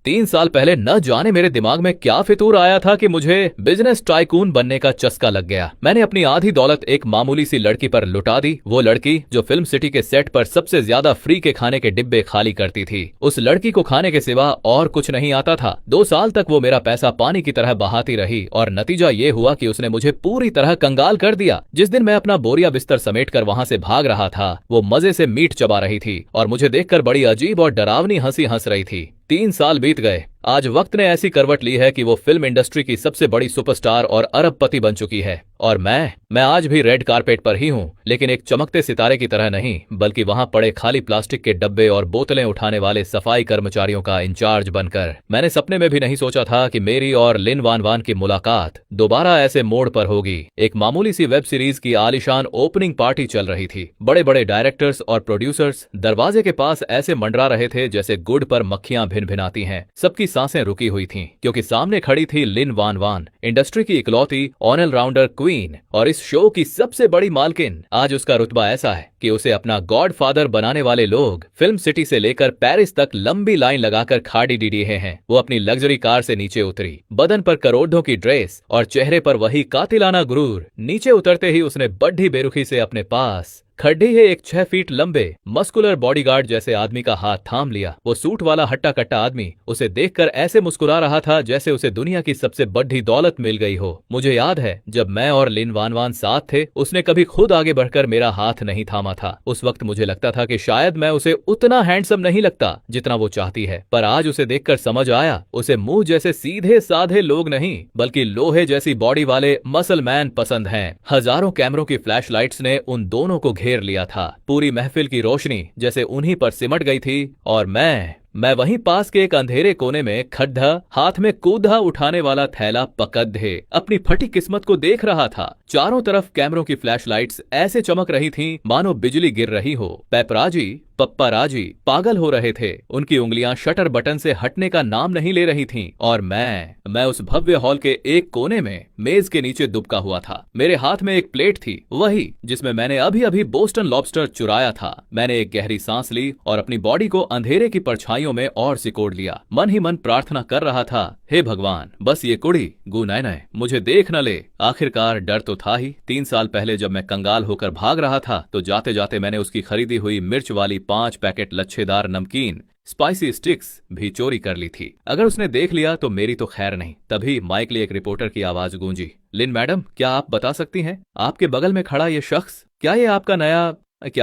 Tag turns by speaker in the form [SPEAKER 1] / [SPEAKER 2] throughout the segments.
[SPEAKER 1] 3 साल पहले न जाने मेरे दिमाग में क्या फितूर आया था कि मुझे बिजनेस टाइकून बनने का चस्का लग गया। मैंने अपनी आधी दौलत एक मामूली सी लड़की पर लुटा दी, वो लड़की जो फिल्म सिटी के सेट पर सबसे ज्यादा फ्री के खाने के डिब्बे खाली करती थी। उस लड़की को खाने के सिवा और कुछ नहीं आता था। 2 साल तक वो मेरा पैसा पानी की तरह बहाती रही और नतीजा ये हुआ कि उसने मुझे पूरी तरह कंगाल कर दिया। जिस दिन मैं अपना बोरिया बिस्तर समेट कर वहां से भाग रहा था, वो मजे से मीट चबा रही थी और मुझे देखकर बड़ी अजीब और डरावनी हंसी हंस रही थी। 3 साल बीत गए। आज वक्त ने ऐसी करवट ली है कि वो फिल्म इंडस्ट्री की सबसे बड़ी सुपरस्टार और अरबपति बन चुकी है और मैं आज भी रेड कारपेट पर ही हूँ, लेकिन एक चमकते सितारे की तरह नहीं, बल्कि वहां पड़े खाली प्लास्टिक के डब्बे और बोतलें उठाने वाले सफाई कर्मचारियों का इंचार्ज बनकर। मैंने सपने में भी नहीं सोचा था कि मेरी और लिन वान वान की मुलाकात दोबारा ऐसे मोड़ पर होगी। एक मामूली सी वेब सीरीज की आलीशान ओपनिंग पार्टी चल रही थी। बड़े बड़े डायरेक्टर्स और प्रोड्यूसर्स दरवाजे के पास ऐसे मंडरा रहे थे जैसे गुड़ पर मक्खियां भिनभिनाती हैं। सबकी सांसें रुकी हुई थीं, क्योंकि सामने खड़ी थी लिन वान वान, इंडस्ट्री की इकलौती ऑल राउंडर क्वीन और इस शो की सबसे बड़ी मालकिन। आज उसका रुतबा ऐसा है कि उसे अपना गॉड फादर बनाने वाले लोग फिल्म सिटी से लेकर पेरिस तक लंबी लाइन लगाकर खाड़ी डीडीए हैं। वो अपनी लग्जरी कार से नीचे उतरी, बदन पर करोड़ों की ड्रेस और चेहरे पर वही कातिलाना गुरूर। नीचे उतरते ही उसने बड्ढी बेरुखी से अपने पास खड्डी है एक 6 फीट लंबे मस्कुलर बॉडीगार्ड जैसे आदमी का हाथ थाम लिया। वो सूट वाला हट्टा कट्टा आदमी उसे देखकर ऐसे मुस्कुरा रहा था जैसे उसे दुनिया की सबसे बड़ी दौलत मिल गई हो। मुझे याद है जब मैं और लिन वान वान साथ थे, उसने कभी खुद आगे बढ़कर मेरा हाथ नहीं थामा था। उस वक्त मुझे लगता था कि शायद मैं उसे उतना हैंडसम नहीं लगता जितना वो चाहती है, पर आज उसे देखकर समझ आया उसे मुंह जैसे सीधे साधे लोग नहीं, बल्कि लोहे जैसी बॉडी वाले मसल मैन पसंद हैं। हजारों कैमरों की फ्लैश लाइट्स ने उन दोनों को घेर लिया था। पूरी महफिल की रोशनी जैसे उन्हीं पर सिमट गई थी और मैं वहीं पास के एक अंधेरे कोने में खड्डा हाथ में कूदा उठाने वाला थैला पकड़े अपनी फटी किस्मत को देख रहा था। चारों तरफ कैमरों की फ्लैशलाइट्स ऐसे चमक रही थीं मानो बिजली गिर रही हो। पेपराजी पप्पाराजी पागल हो रहे थे। उनकी उंगलियां शटर बटन से हटने का नाम नहीं ले रही थीं और मैं उस भव्य हॉल के एक कोने में मेज के नीचे दुबका हुआ था। मेरे हाथ में एक प्लेट थी, वही जिसमें मैंने अभी अभी बोस्टन लॉबस्टर चुराया था। मैंने एक गहरी सांस ली और अपनी बॉडी को अंधेरे की परछाइयों में और सिकोड़ लिया। मन ही मन प्रार्थना कर रहा था, हे भगवान, बस ये कुड़ी गु नए मुझे देख न ले। आखिरकार डर तो था ही। 3 साल पहले जब मैं कंगाल होकर भाग रहा था तो जाते जाते मैंने उसकी खरीदी हुई मिर्च वाली 5 पैकेट लच्छेदार नमकीन स्पाइसी स्टिक्स भी चोरी कर ली थी। अगर उसने देख लिया तो मेरी तो खैर नहीं। तभी माइक लिए एक रिपोर्टर की आवाज गूंजी, लिन मैडम, क्या आप बता सकती हैं आपके बगल में खड़ा ये शख्स क्या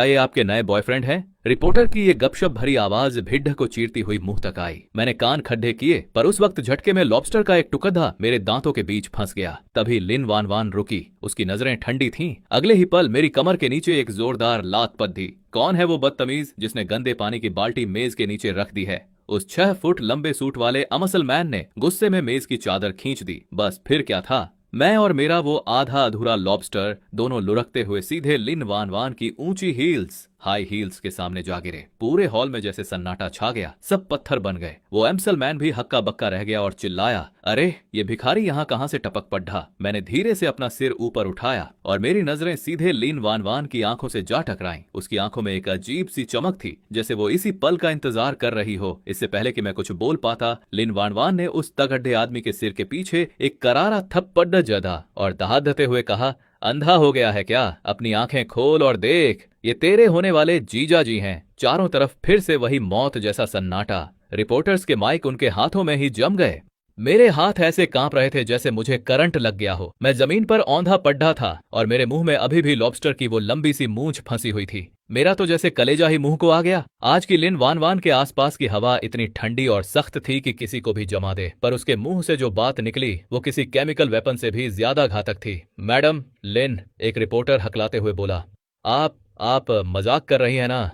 [SPEAKER 1] ये आपके नए बॉयफ्रेंड हैं? रिपोर्टर की ये गपशप भरी आवाज भिड्ढ को चीरती हुई मुंह तक आई। मैंने कान खड्डे किए, पर उस वक्त झटके में लॉबस्टर का एक टुकड़ा मेरे दांतों के बीच फंस गया। तभी लिन वान वान रुकी, उसकी नजरें ठंडी थीं। अगले ही पल मेरी कमर के नीचे एक जोरदार लात पद्दी। कौन है वो बदतमीज जिसने गंदे पानी की बाल्टी मेज के नीचे रख दी है? उस 6 फुट लंबे सूट वाले अमसल मैन ने गुस्से में मेज की चादर खींच दी। बस फिर क्या था, मैं और मेरा वो आधा अधूरा लॉबस्टर दोनों लुढ़कते हुए सीधे लिन वान वान की ऊंची हाई हील्स के सामने जा गिरे। पूरे हॉल में जैसे सन्नाटा छा गया, सब पत्थर बन गए। वो एम्सल मैन भी हक्का बक्का रह गया और चिल्लाया, अरे ये भिखारी यहाँ कहाँ से टपक पड्ढा? मैंने धीरे से अपना सिर ऊपर उठाया और मेरी नजरें सीधे लिन वान वान की आंखों से जा टकराईं। उसकी आंखों में एक अजीब सी चमक थी, जैसे वो इसी पल का इंतजार कर रही हो। इससे पहले कि मैं कुछ बोल पाता, लिन वान वान ने उस तगड्डे आदमी के सिर के पीछे एक करारा थप्पड़ जदा और दहाड़ते हुए कहा, अंधा हो गया है क्या? अपनी आंखें खोल और देख, ये तेरे होने वाले जीजा जी हैं। चारों तरफ फिर से वही मौत जैसा सन्नाटा। रिपोर्टर्स के माइक उनके हाथों में ही जम गए। मेरे हाथ ऐसे कांप रहे थे जैसे मुझे करंट लग गया हो। मैं जमीन पर औंधा पड्ढा था और मेरे मुंह में अभी भी लॉबस्टर की वो लंबी सी मूंछ फंसी हुई थी। मेरा तो जैसे कलेजा ही मुंह को आ गया। आज की लिन वान वान के आसपास की हवा इतनी ठंडी और सख्त थी कि किसी को भी जमा दे, पर उसके मुंह से जो बात निकली वो किसी केमिकल वेपन से भी ज्यादा घातक थी। मैडम, लिन, एक रिपोर्टर हकलाते हुए बोला, आप मजाक कर रही है ना?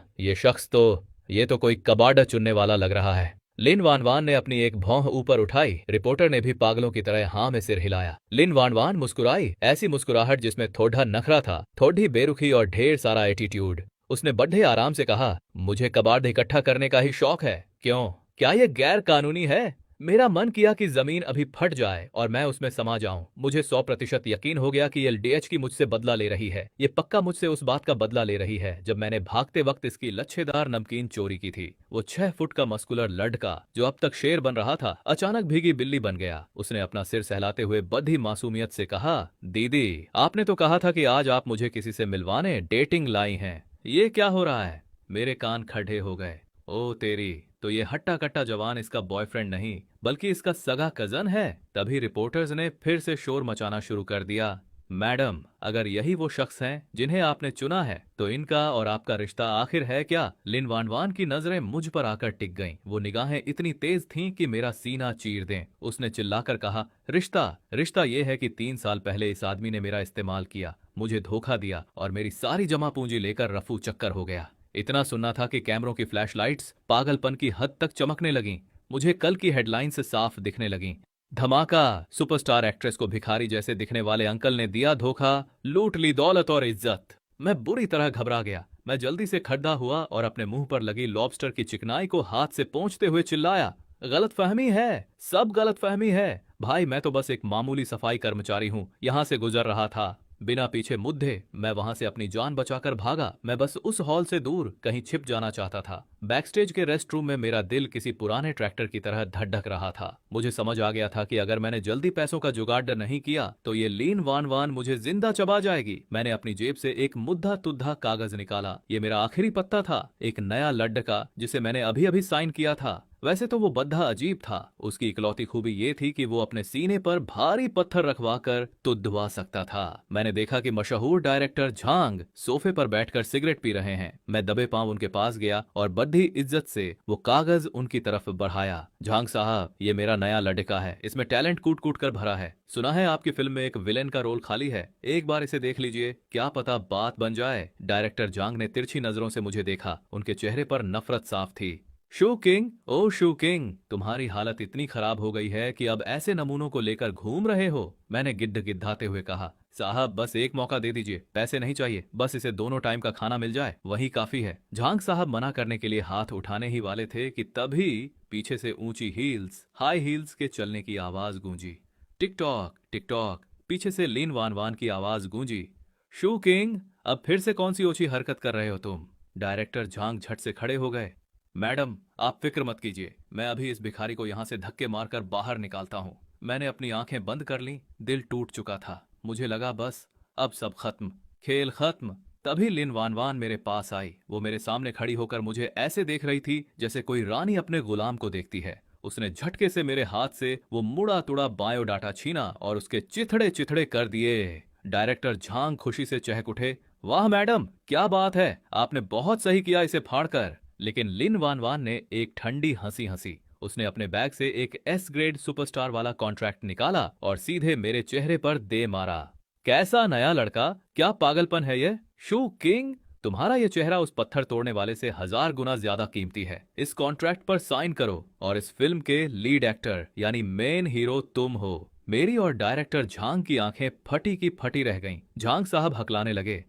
[SPEAKER 1] ये तो कोई कबाड़ चुनने वाला लग रहा है। लिन वान वान ने अपनी एक भौं ऊपर उठाई। रिपोर्टर ने भी पागलों की तरह हाँ में सिर हिलाया। लिन वान वान मुस्कुराई, ऐसी मुस्कुराहट जिसमें थोड़ा नखरा था, थोड़ी बेरुखी और ढेर सारा एटीट्यूड। उसने बड़े आराम से कहा, मुझे कबाड़ इकट्ठा करने का ही शौक है। क्यों, क्या ये गैर कानूनी है? मेरा मन किया कि जमीन अभी फट जाए और मैं उसमें समा जाऊं। मुझे 100% यकीन हो गया कि एलडीएच की मुझसे बदला ले रही है। ये पक्का मुझसे उस बात का बदला ले रही है जब मैंने भागते वक्त इसकी लच्छेदार नमकीन चोरी की थी। वो 6 फुट का मस्कुलर लड़का जो अब तक शेर बन रहा था अचानक भीगी बिल्ली बन गया। उसने अपना सिर सहलाते हुए बड़ी मासूमियत से कहा, दीदी आपने तो कहा था कि आज आप मुझे किसी से मिलवाने डेटिंग लाई हैं। ये क्या हो रहा है? मेरे कान खड़े हो गए। ओ तेरी, तो ये हट्टा कट्टा जवान इसका बॉयफ्रेंड नहीं बल्कि इसका सगा कजन है। तभी रिपोर्टर्स ने फिर से शोर मचाना शुरू कर दिया। मैडम, अगर यही वो शख्स हैं जिन्हें आपने चुना है तो इनका और आपका रिश्ता आखिर है क्या? लिन वान वान की नजरें मुझ पर आकर टिक गईं। वो निगाहें इतनी तेज थीं कि मेरा सीना चीर दें। उसने चिल्लाकर कहा, रिश्ता रिश्ता ये है कि 3 साल पहले इस आदमी ने मेरा इस्तेमाल किया, मुझे धोखा दिया और मेरी सारी जमा पूंजी लेकर रफू चक्कर हो गया। इतना सुनना था कि कैमरों की फ्लैशलाइट्स पागलपन की हद तक चमकने लगीं। मुझे कल की हेडलाइन से साफ दिखने लगीं। धमाका, सुपरस्टार एक्ट्रेस को भिखारी जैसे दिखने वाले अंकल ने दिया धोखा, लूट ली दौलत और इज्जत। मैं बुरी तरह घबरा गया। मैं जल्दी से खड़ा हुआ और अपने मुंह पर लगी लॉबस्टर की चिकनाई को हाथ से पोंछते हुए चिल्लाया, गलतफहमी है, सब गलतफहमी है भाई। मैं तो बस एक मामूली सफाई कर्मचारी हूँ, यहाँ से गुजर रहा था। बिना पीछे मुद्दे मैं वहां से अपनी जान बचाकर भागा। मैं बस उस हॉल से दूर कहीं छिप जाना चाहता था। बैकस्टेज के रेस्ट रूम में मेरा दिल किसी पुराने ट्रैक्टर की तरह धड़क रहा था। मुझे समझ आ गया था कि अगर मैंने जल्दी पैसों का जुगाड़ नहीं किया तो ये लीन वान वान मुझे जिंदा चबा जाएगी। मैंने अपनी जेब से एक मुद्दा तुद्धा कागज निकाला। ये मेरा आखिरी पत्ता था, एक नया लड्ड का जिसे मैंने अभी अभी साइन किया था। वैसे तो वो बद्धा अजीब था। उसकी इकलौती खूबी ये थी कि वो अपने सीने पर भारी पत्थर रखवाकर तुदवा सकता था। मैंने देखा कि मशहूर डायरेक्टर झांग सोफे पर बैठकर सिगरेट पी रहे हैं। मैं दबे पांव उनके पास गया और बड़ी इज्जत से वो कागज उनकी तरफ बढ़ाया। झांग साहब, ये मेरा नया लड़का है, इसमें टैलेंट कूट कूट कर भरा है। सुना है आपकी फिल्म में एक विलेन का रोल खाली है, एक बार इसे देख लीजिए, क्या पता बात बन जाए। डायरेक्टर झांग ने तिरछी नजरों से मुझे देखा। उनके चेहरे पर नफरत साफ थी। शू किंग, ओ शू किंग, तुम्हारी हालत इतनी खराब हो गई है कि अब ऐसे नमूनों को लेकर घूम रहे हो? मैंने गिड़गिड़ाते हुए कहा। साहब बस एक मौका दे दीजिए, पैसे नहीं चाहिए, बस इसे दोनों टाइम का खाना मिल जाए वही काफी है। झांग साहब मना करने के लिए हाथ उठाने ही वाले थे कि तभी पीछे से ऊंची हील्स, हाई हील्स के चलने की आवाज गूंजी। टिक टॉक टिक टॉक, पीछे से लीन वान वान की आवाज गूंजी। शू किंग, अब फिर से कौन सी ओछी हरकत कर रहे हो तुम? डायरेक्टर झांग झट से खड़े हो गए। मैडम आप फिक्र मत कीजिए, मैं अभी इस भिखारी को यहाँ से धक्के मारकर बाहर निकालता हूँ। मैंने अपनी आंखें बंद कर ली। दिल टूट चुका था। मुझे लगा बस अब सब खत्म, खेल खत्म। तभी लिन वान वान मेरे पास आई। वो मेरे सामने खड़ी होकर मुझे ऐसे देख रही थी जैसे कोई रानी अपने गुलाम को देखती है। उसने झटके से मेरे हाथ से वो मुड़ा तुड़ा बायोडाटा छीना और उसके चिथड़े चिथड़े कर दिए। डायरेक्टर झांग खुशी से चहक उठे। वाह मैडम, क्या बात है, आपने बहुत सही किया इसे फाड़कर। लेकिन लिन वान वान ने एक ठंडी हंसी हंसी। उसने अपने बैग से एक एस ग्रेड सुपरस्टार वाला कॉन्ट्रैक्ट निकाला और सीधे मेरे चेहरे पर दे मारा। कैसा नया लड़का, क्या पागलपन है ये? शू किंग, तुम्हारा ये चेहरा उस पत्थर तोड़ने वाले से 1000 गुना ज्यादा कीमती है। इस कॉन्ट्रैक्ट पर साइन करो और इस फिल्म के लीड एक्टर यानी मेन हीरो तुम हो। मेरी और डायरेक्टर झांग की आंखें फटी की फटी रह गईं। झांग साहब हकलाने लगे,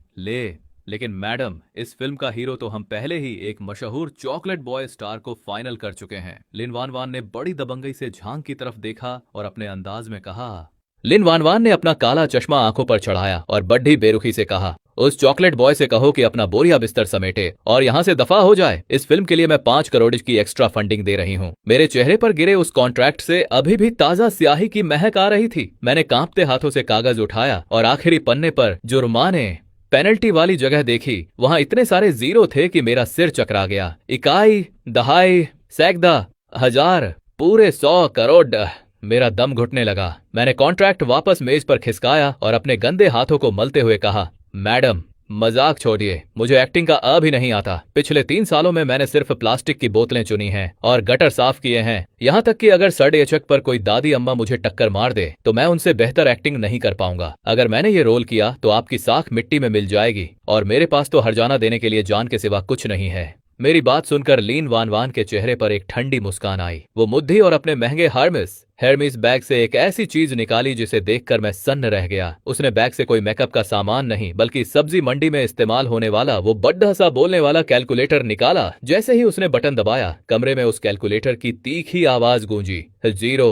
[SPEAKER 1] लेकिन मैडम, इस फिल्म का हीरो तो हम पहले ही एक मशहूर चॉकलेट बॉय स्टार को फाइनल कर चुके हैं। लिन वान वान ने बड़ी दबंगई से झांग की तरफ देखा और अपने अंदाज में कहा। लिन वान वान ने अपना काला चश्मा आंखों पर चढ़ाया और बड्ढी बेरुखी से कहा, उस चॉकलेट बॉय से कहो कि अपना बोरिया बिस्तर समेटे और यहाँ से दफा हो जाए। इस फिल्म के लिए मैं 5 करोड़ की एक्स्ट्रा फंडिंग दे रही हूँ। मेरे चेहरे पर गिरे उस कॉन्ट्रैक्ट से अभी भी ताजा स्याही की महक आ रही थी। मैंने कांपते हाथों से कागज उठाया और आखिरी पन्ने पर जुर्माने पेनल्टी वाली जगह देखी। वहां इतने सारे जीरो थे कि मेरा सिर चकरा गया। इकाई, दहाई, सैकड़ा, हजार, पूरे 100 करोड़। मेरा दम घुटने लगा। मैंने कॉन्ट्रैक्ट वापस मेज पर खिसकाया और अपने गंदे हाथों को मलते हुए कहा, मैडम मजाक छोड़िए, मुझे एक्टिंग का भी नहीं आता। पिछले 3 सालों में मैंने सिर्फ प्लास्टिक की बोतलें चुनी हैं और गटर साफ किए हैं। यहाँ तक कि अगर सड़एचक पर कोई दादी अम्मा मुझे टक्कर मार दे तो मैं उनसे बेहतर एक्टिंग नहीं कर पाऊंगा। अगर मैंने ये रोल किया तो आपकी साख मिट्टी में मिल जाएगी और मेरे पास तो हर्जाना देने के लिए जान के सिवा कुछ नहीं है। मेरी बात सुनकर लीन वान वान के चेहरे पर एक ठंडी मुस्कान आई। वो मुद्दी और अपने महंगे हेरमिस बैग से एक ऐसी चीज निकाली जिसे देखकर मैं सन्न रह गया। उसने बैग से कोई मेकअप का सामान नहीं बल्कि सब्जी मंडी में इस्तेमाल होने वाला वो बड्ढा सा बोलने वाला कैलकुलेटर निकाला। जैसे ही उसने बटन दबाया, कमरे में उस कैलकुलेटर की तीखी आवाज गूंजी, 0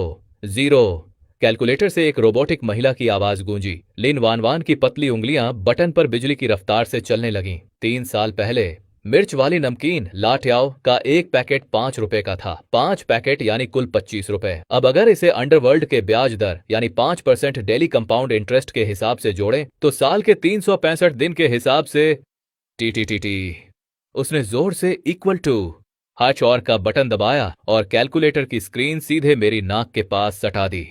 [SPEAKER 1] 0। कैलकुलेटर से एक रोबोटिक महिला की आवाज गूंजी। लिन वान वान की पतली उंगलियां बटन पर बिजली की रफ्तार से चलने लगीं। 3 साल पहले मिर्च वाली नमकीन लाट्याओ का एक पैकेट 5 रुपए का था। 5 पैकेट यानी कुल 25 रुपए। अब अगर इसे अंडरवर्ल्ड के ब्याज दर यानी 5% डेली कंपाउंड इंटरेस्ट के हिसाब से जोड़ें तो साल के 365 दिन के हिसाब से टी। उसने जोर से इक्वल टू हच और का बटन दबाया और कैलकुलेटर की स्क्रीन सीधे मेरी नाक के पास सटा दी।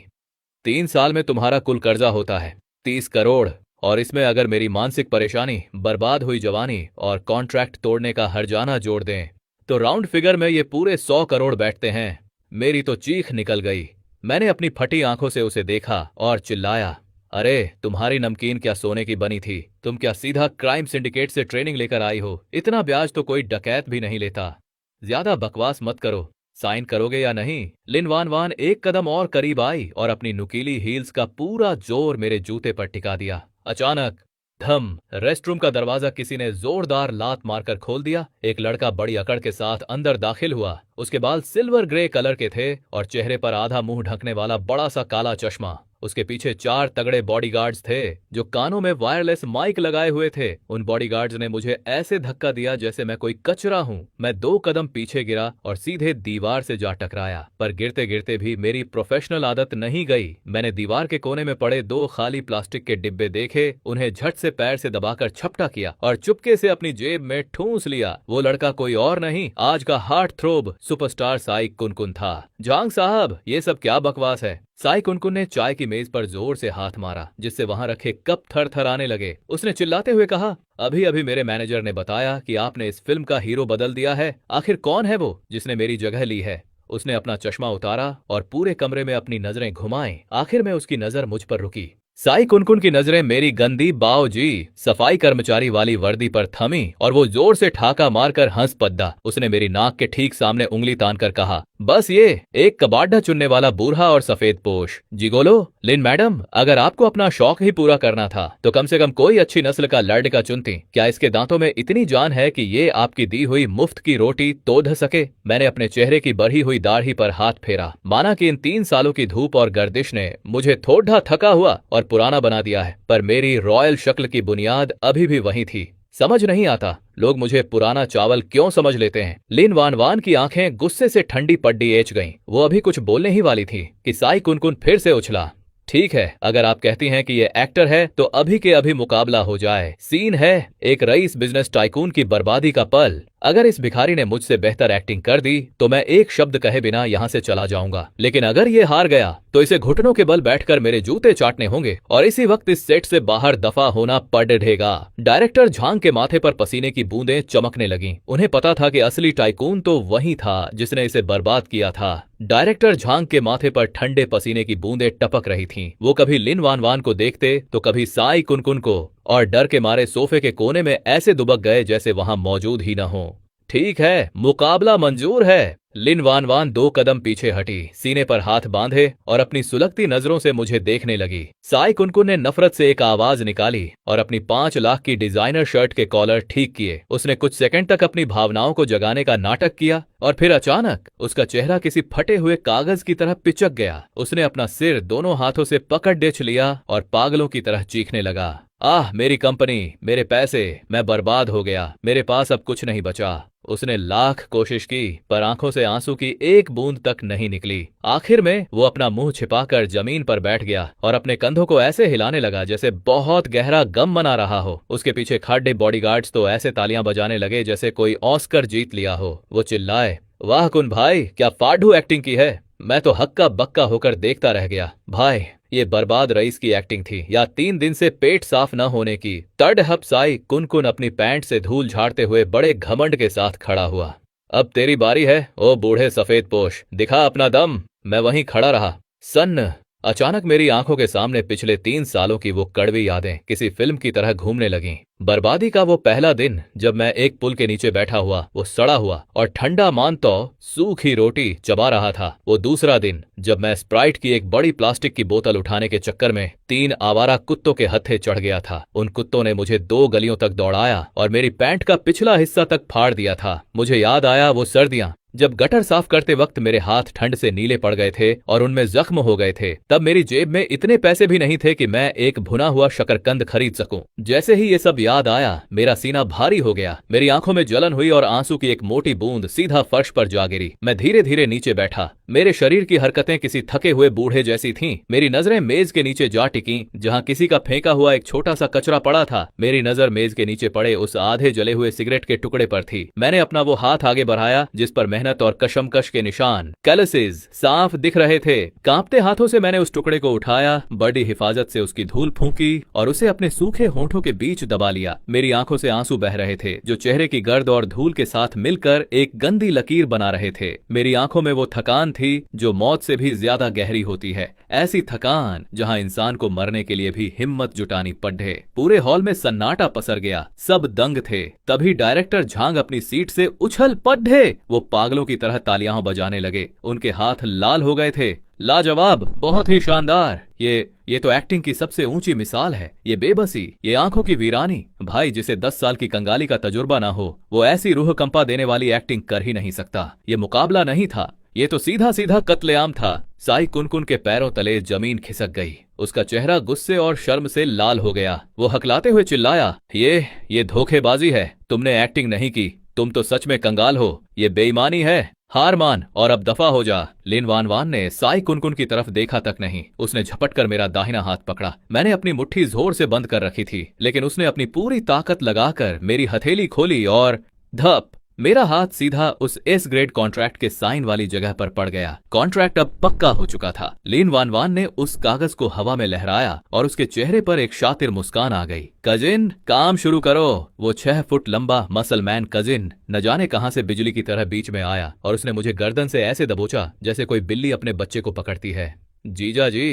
[SPEAKER 1] 3 साल में तुम्हारा कुल कर्जा होता है 30 करोड़, और इसमें अगर मेरी मानसिक परेशानी, बर्बाद हुई जवानी और कॉन्ट्रैक्ट तोड़ने का हर्जाना जोड़ दें तो राउंड फिगर में ये पूरे 100 करोड़ बैठते हैं। मेरी तो चीख निकल गई। मैंने अपनी फटी आंखों से उसे देखा और चिल्लाया, अरे तुम्हारी नमकीन क्या सोने की बनी थी? तुम क्या सीधा क्राइम सिंडिकेट से ट्रेनिंग लेकर आई हो? इतना ब्याज तो कोई डकैत भी नहीं लेता। ज्यादा बकवास मत करो। साइन करोगे या नहीं? लिन वान वान एक कदम और करीब आई और अपनी नुकीली हील्स का पूरा जोर मेरे जूते पर टिका दिया। अचानक धम, रेस्टरूम का दरवाजा किसी ने जोरदार लात मारकर खोल दिया। एक लड़का बड़ी अकड़ के साथ अंदर दाखिल हुआ। उसके बाल सिल्वर ग्रे कलर के थे और चेहरे पर आधा मुंह ढकने वाला बड़ा सा काला चश्मा। उसके पीछे 4 तगड़े बॉडीगार्ड्स थे जो कानों में वायरलेस माइक लगाए हुए थे। उन बॉडीगार्ड्स ने मुझे ऐसे धक्का दिया जैसे मैं कोई कचरा हूं। मैं 2 कदम पीछे गिरा और सीधे दीवार से जा टकराया। पर गिरते गिरते भी मेरी प्रोफेशनल आदत नहीं गई। मैंने दीवार के कोने में पड़े 2 खाली प्लास्टिक के डिब्बे देखे, उन्हें झट से पैर से दबाकर छपटा किया और चुपके से अपनी जेब में ठूंस लिया। वो लड़का कोई और नहीं, आज का हार्ट थ्रोब सुपरस्टार साई कुनकुन था। झांग साहब, ये सब क्या बकवास है? साई कुनकुन ने चाय की मेज पर जोर से हाथ मारा जिससे वहां रखे कप थरथराने लगे। उसने चिल्लाते हुए कहा, अभी अभी मेरे मैनेजर ने बताया कि आपने इस फिल्म का हीरो बदल दिया है। आखिर कौन है वो जिसने मेरी जगह ली है? उसने अपना चश्मा उतारा और पूरे कमरे में अपनी नजरें घुमाई। आखिर में उसकी नजर मुझ पर रुकी। साई कुनकुन की नजरें मेरी गंदी बाओजी सफाई कर्मचारी वाली वर्दी पर थमी और वो जोर से ठाका मारकर हंस पद्दा। उसने मेरी नाक के ठीक सामने उंगली तानकर कहा, बस ये एक कबाड़ा चुनने वाला बूढ़ा और सफेद पोश जिगोलो। लिन मैडम, अगर आपको अपना शौक ही पूरा करना था तो कम से कम कोई अच्छी नस्ल का लड़का चुनती। क्या इसके दांतों में इतनी जान है कि ये आपकी दी हुई मुफ्त की रोटी तो ध सके? मैंने अपने चेहरे की बढ़ी हुई दाढ़ी पर हाथ फेरा, माना कि इन 3 सालों की धूप और गर्दिश ने मुझे थोड़ा थका हुआ और पुराना बना दिया है, पर मेरी रॉयल शक्ल की बुनियाद अभी भी वही थी। समझ नहीं आता लोग मुझे पुराना चावल क्यों समझ लेते हैं। लिन वान वान की आंखें गुस्से से ठंडी पड्डी एच गईं। वो अभी कुछ बोलने ही वाली थी कि साई कुनकुन फिर से उछला। ठीक है, अगर आप कहती हैं कि ये एक्टर है तो अभी के अभी मुकाबला हो जाए। सीन है एक रईस बिजनेस टाइकून की बर्बादी का पल। अगर इस भिखारी ने मुझसे बेहतर एक्टिंग कर दी तो मैं एक शब्द कहे बिना यहाँ से चला जाऊंगा, लेकिन अगर ये हार गया तो इसे घुटनों के बल बैठकर मेरे जूते चाटने होंगे और इसी वक्त इस सेट से बाहर दफा होना पड़ेगा। डायरेक्टर झांग के माथे पर पसीने की बूंदें चमकने लगीं। उन्हें पता था कि असली टाइकून तो वही था जिसने इसे बर्बाद किया था। डायरेक्टर झांग के माथे पर ठंडे पसीने की बूंदें टपक रही थीं। वो कभी लिन वान वान को देखते तो कभी साई कुनकुन को, और डर के मारे सोफे के कोने में ऐसे दुबक गए जैसे वहां मौजूद ही न हो। ठीक है, मुकाबला मंजूर है। लिन वान वान 2 कदम पीछे हटी, सीने पर हाथ बांधे और अपनी सुलगती नजरों से मुझे देखने लगी। साई कुनकुन ने नफरत से एक आवाज निकाली और अपनी 5 लाख की डिजाइनर शर्ट के कॉलर ठीक किए। उसने कुछ सेकंड तक अपनी भावनाओं को जगाने का नाटक किया और फिर अचानक उसका चेहरा किसी फटे हुए कागज की तरह पिचक गया। उसने अपना सिर दोनों हाथों से पकड़ डेच लिया और पागलों की तरह चीखने लगा, आह मेरी कंपनी, मेरे पैसे, मैं बर्बाद हो गया, मेरे पास अब कुछ नहीं बचा। उसने लाख कोशिश की पर आंखों से आंसू की एक बूंद तक नहीं निकली। आखिर में वो अपना मुंह छिपाकर जमीन पर बैठ गया और अपने कंधों को ऐसे हिलाने लगा जैसे बहुत गहरा गम मना रहा हो। उसके पीछे खड़े बॉडीगार्ड्स तो ऐसे तालियां बजाने लगे जैसे कोई ऑस्कर जीत लिया हो। वो चिल्लाए, वाह कुन भाई, क्या फाड़ू एक्टिंग की है। मैं तो हक्का बक्का होकर देखता रह गया। भाई, ये बर्बाद रईस की एक्टिंग थी या 3 दिन से पेट साफ न होने की। तड़हप साई कुनकुन अपनी पैंट से धूल झाड़ते हुए बड़े घमंड के साथ खड़ा हुआ। अब तेरी बारी है, ओ बूढ़े सफेद पोश, दिखा अपना दम। मैं वहीं खड़ा रहा, सन्न अचानक मेरी आंखों के सामने पिछले 3 सालों की वो कड़वी यादें किसी फिल्म की तरह घूमने लगीं। बर्बादी का वो पहला दिन जब मैं एक पुल के नीचे बैठा हुआ वो सड़ा हुआ और ठंडा मानतो सूखी रोटी चबा रहा था। वो दूसरा दिन जब मैं स्प्राइट की एक बड़ी प्लास्टिक की बोतल उठाने के चक्कर में 3 आवारा कुत्तों के हत्थे चढ़ गया था। उन कुत्तों ने मुझे 2 गलियों तक दौड़ाया और मेरी पैंट का पिछला हिस्सा तक फाड़ दिया था। मुझे याद आया वो सर्दियां जब गटर साफ करते वक्त मेरे हाथ ठंड से नीले पड़ गए थे और उनमें जख्म हो गए थे। तब मेरी जेब में इतने पैसे भी नहीं थे कि मैं एक भुना हुआ शकरकंद खरीद सकूं। जैसे ही ये सब याद आया मेरा सीना भारी हो गया, मेरी आंखों में जलन हुई और आंसू की एक मोटी बूंद सीधा फर्श पर जा गिरी। मैं धीरे धीरे नीचे बैठा। मेरे शरीर की हरकतें किसी थके हुए बूढ़े जैसी थीं। मेरी नजरें मेज के नीचे जा टिकी जहां किसी का फेंका हुआ एक छोटा सा कचरा पड़ा था। मेरी नजर मेज के नीचे पड़े उस आधे जले हुए सिगरेट के टुकड़े पर थी। मैंने अपना वो हाथ आगे बढ़ाया जिस पर मेहनत और कशमकश के निशान कैलसेस साफ दिख रहे थे। कांपते हाथों से मैंने उस टुकड़े को उठाया, बड़ी हिफाजत से उसकी धूल फूंकी और उसे अपने सूखे होंठों के बीच दबा लिया। मेरी आंखों से आंसू बह रहे थे जो चेहरे की गर्द और धूल के साथ मिलकर एक गंदी लकीर बना रहे थे। मेरी आंखों में वो थकान थी जो मौत से भी ज्यादा गहरी होती है, ऐसी थकान जहां इंसान को मरने के लिए भी हिम्मत जुटानी पड़े। पूरे हॉल में सन्नाटा पसर गया, सब दंग थे। तभी डायरेक्टर झांग अपनी सीट से उछल पड़े। वो पागलों की तरह तालियां बजाने लगे। उनके हाथ लाल हो गए थे। लाजवाब, बहुत ही शानदार। ये तो एक्टिंग की सबसे ऊंची मिसाल है। ये बेबसी, ये आंखों की वीरानी। भाई, जिसे 10 साल की कंगाली का तजुर्बा ना हो वो ऐसी रूह कंपा देने वाली एक्टिंग कर ही नहीं सकता। ये मुकाबला नहीं था, ये तो सीधा सीधा कत्लेआम था। साई कुनकुन के पैरों तले जमीन खिसक गई। उसका चेहरा गुस्से और शर्म से लाल हो गया। वो हकलाते हुए चिल्लाया, ये धोखेबाजी है। तुमने एक्टिंग नहीं की, तुम तो सच में कंगाल हो। ये बेईमानी है। हार मान और अब दफा हो जा। लिन वान वान ने साई कुनकुन की तरफ देखा तक नहीं। उसने झपट कर मेरा दाहिना हाथ पकड़ा। मैंने अपनी मुट्ठी जोर से बंद कर रखी थी, लेकिन उसने अपनी पूरी ताकत लगाकर मेरी हथेली खोली और धप, मेरा हाथ सीधा उस एस ग्रेड कॉन्ट्रैक्ट के साइन वाली जगह पर पड़ गया। कॉन्ट्रैक्ट अब पक्का हो चुका था। लिन वान वान ने उस कागज को हवा में लहराया और उसके चेहरे पर एक शातिर मुस्कान आ गई। कजिन, काम शुरू करो। वो 6 फुट लंबा मसल मैन कजिन न जाने कहां से बिजली की तरह बीच में आया और उसने मुझे गर्दन से ऐसे दबोचा जैसे कोई बिल्ली अपने बच्चे को पकड़ती है। जीजा जी,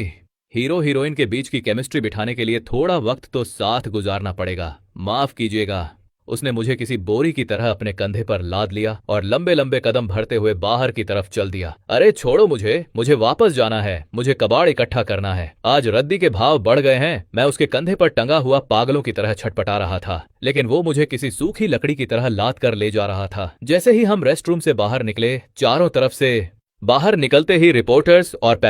[SPEAKER 1] हीरो हीरोइन के बीच की केमिस्ट्री बिठाने के लिए थोड़ा वक्त तो साथ गुजारना पड़ेगा, माफ कीजिएगा। उसने मुझे किसी बोरी की तरह अपने कंधे पर लाद लिया और लंबे लंबे कदम भरते हुए बाहर की तरफ चल दिया। अरे छोड़ो मुझे वापस जाना है। मुझे कबाड़ इकट्ठा करना है। आज रद्दी के भाव बढ़ गए हैं। मैं उसके कंधे पर टंगा हुआ पागलों की तरह छटपटा रहा था, लेकिन वो मुझे किसी सूखी लकड़ी की तरह लाद कर ले जा रहा था। जैसे ही हम रेस्ट रूम से बाहर निकले, चारों तरफ से बाहर निकलते ही रिपोर्टर्स और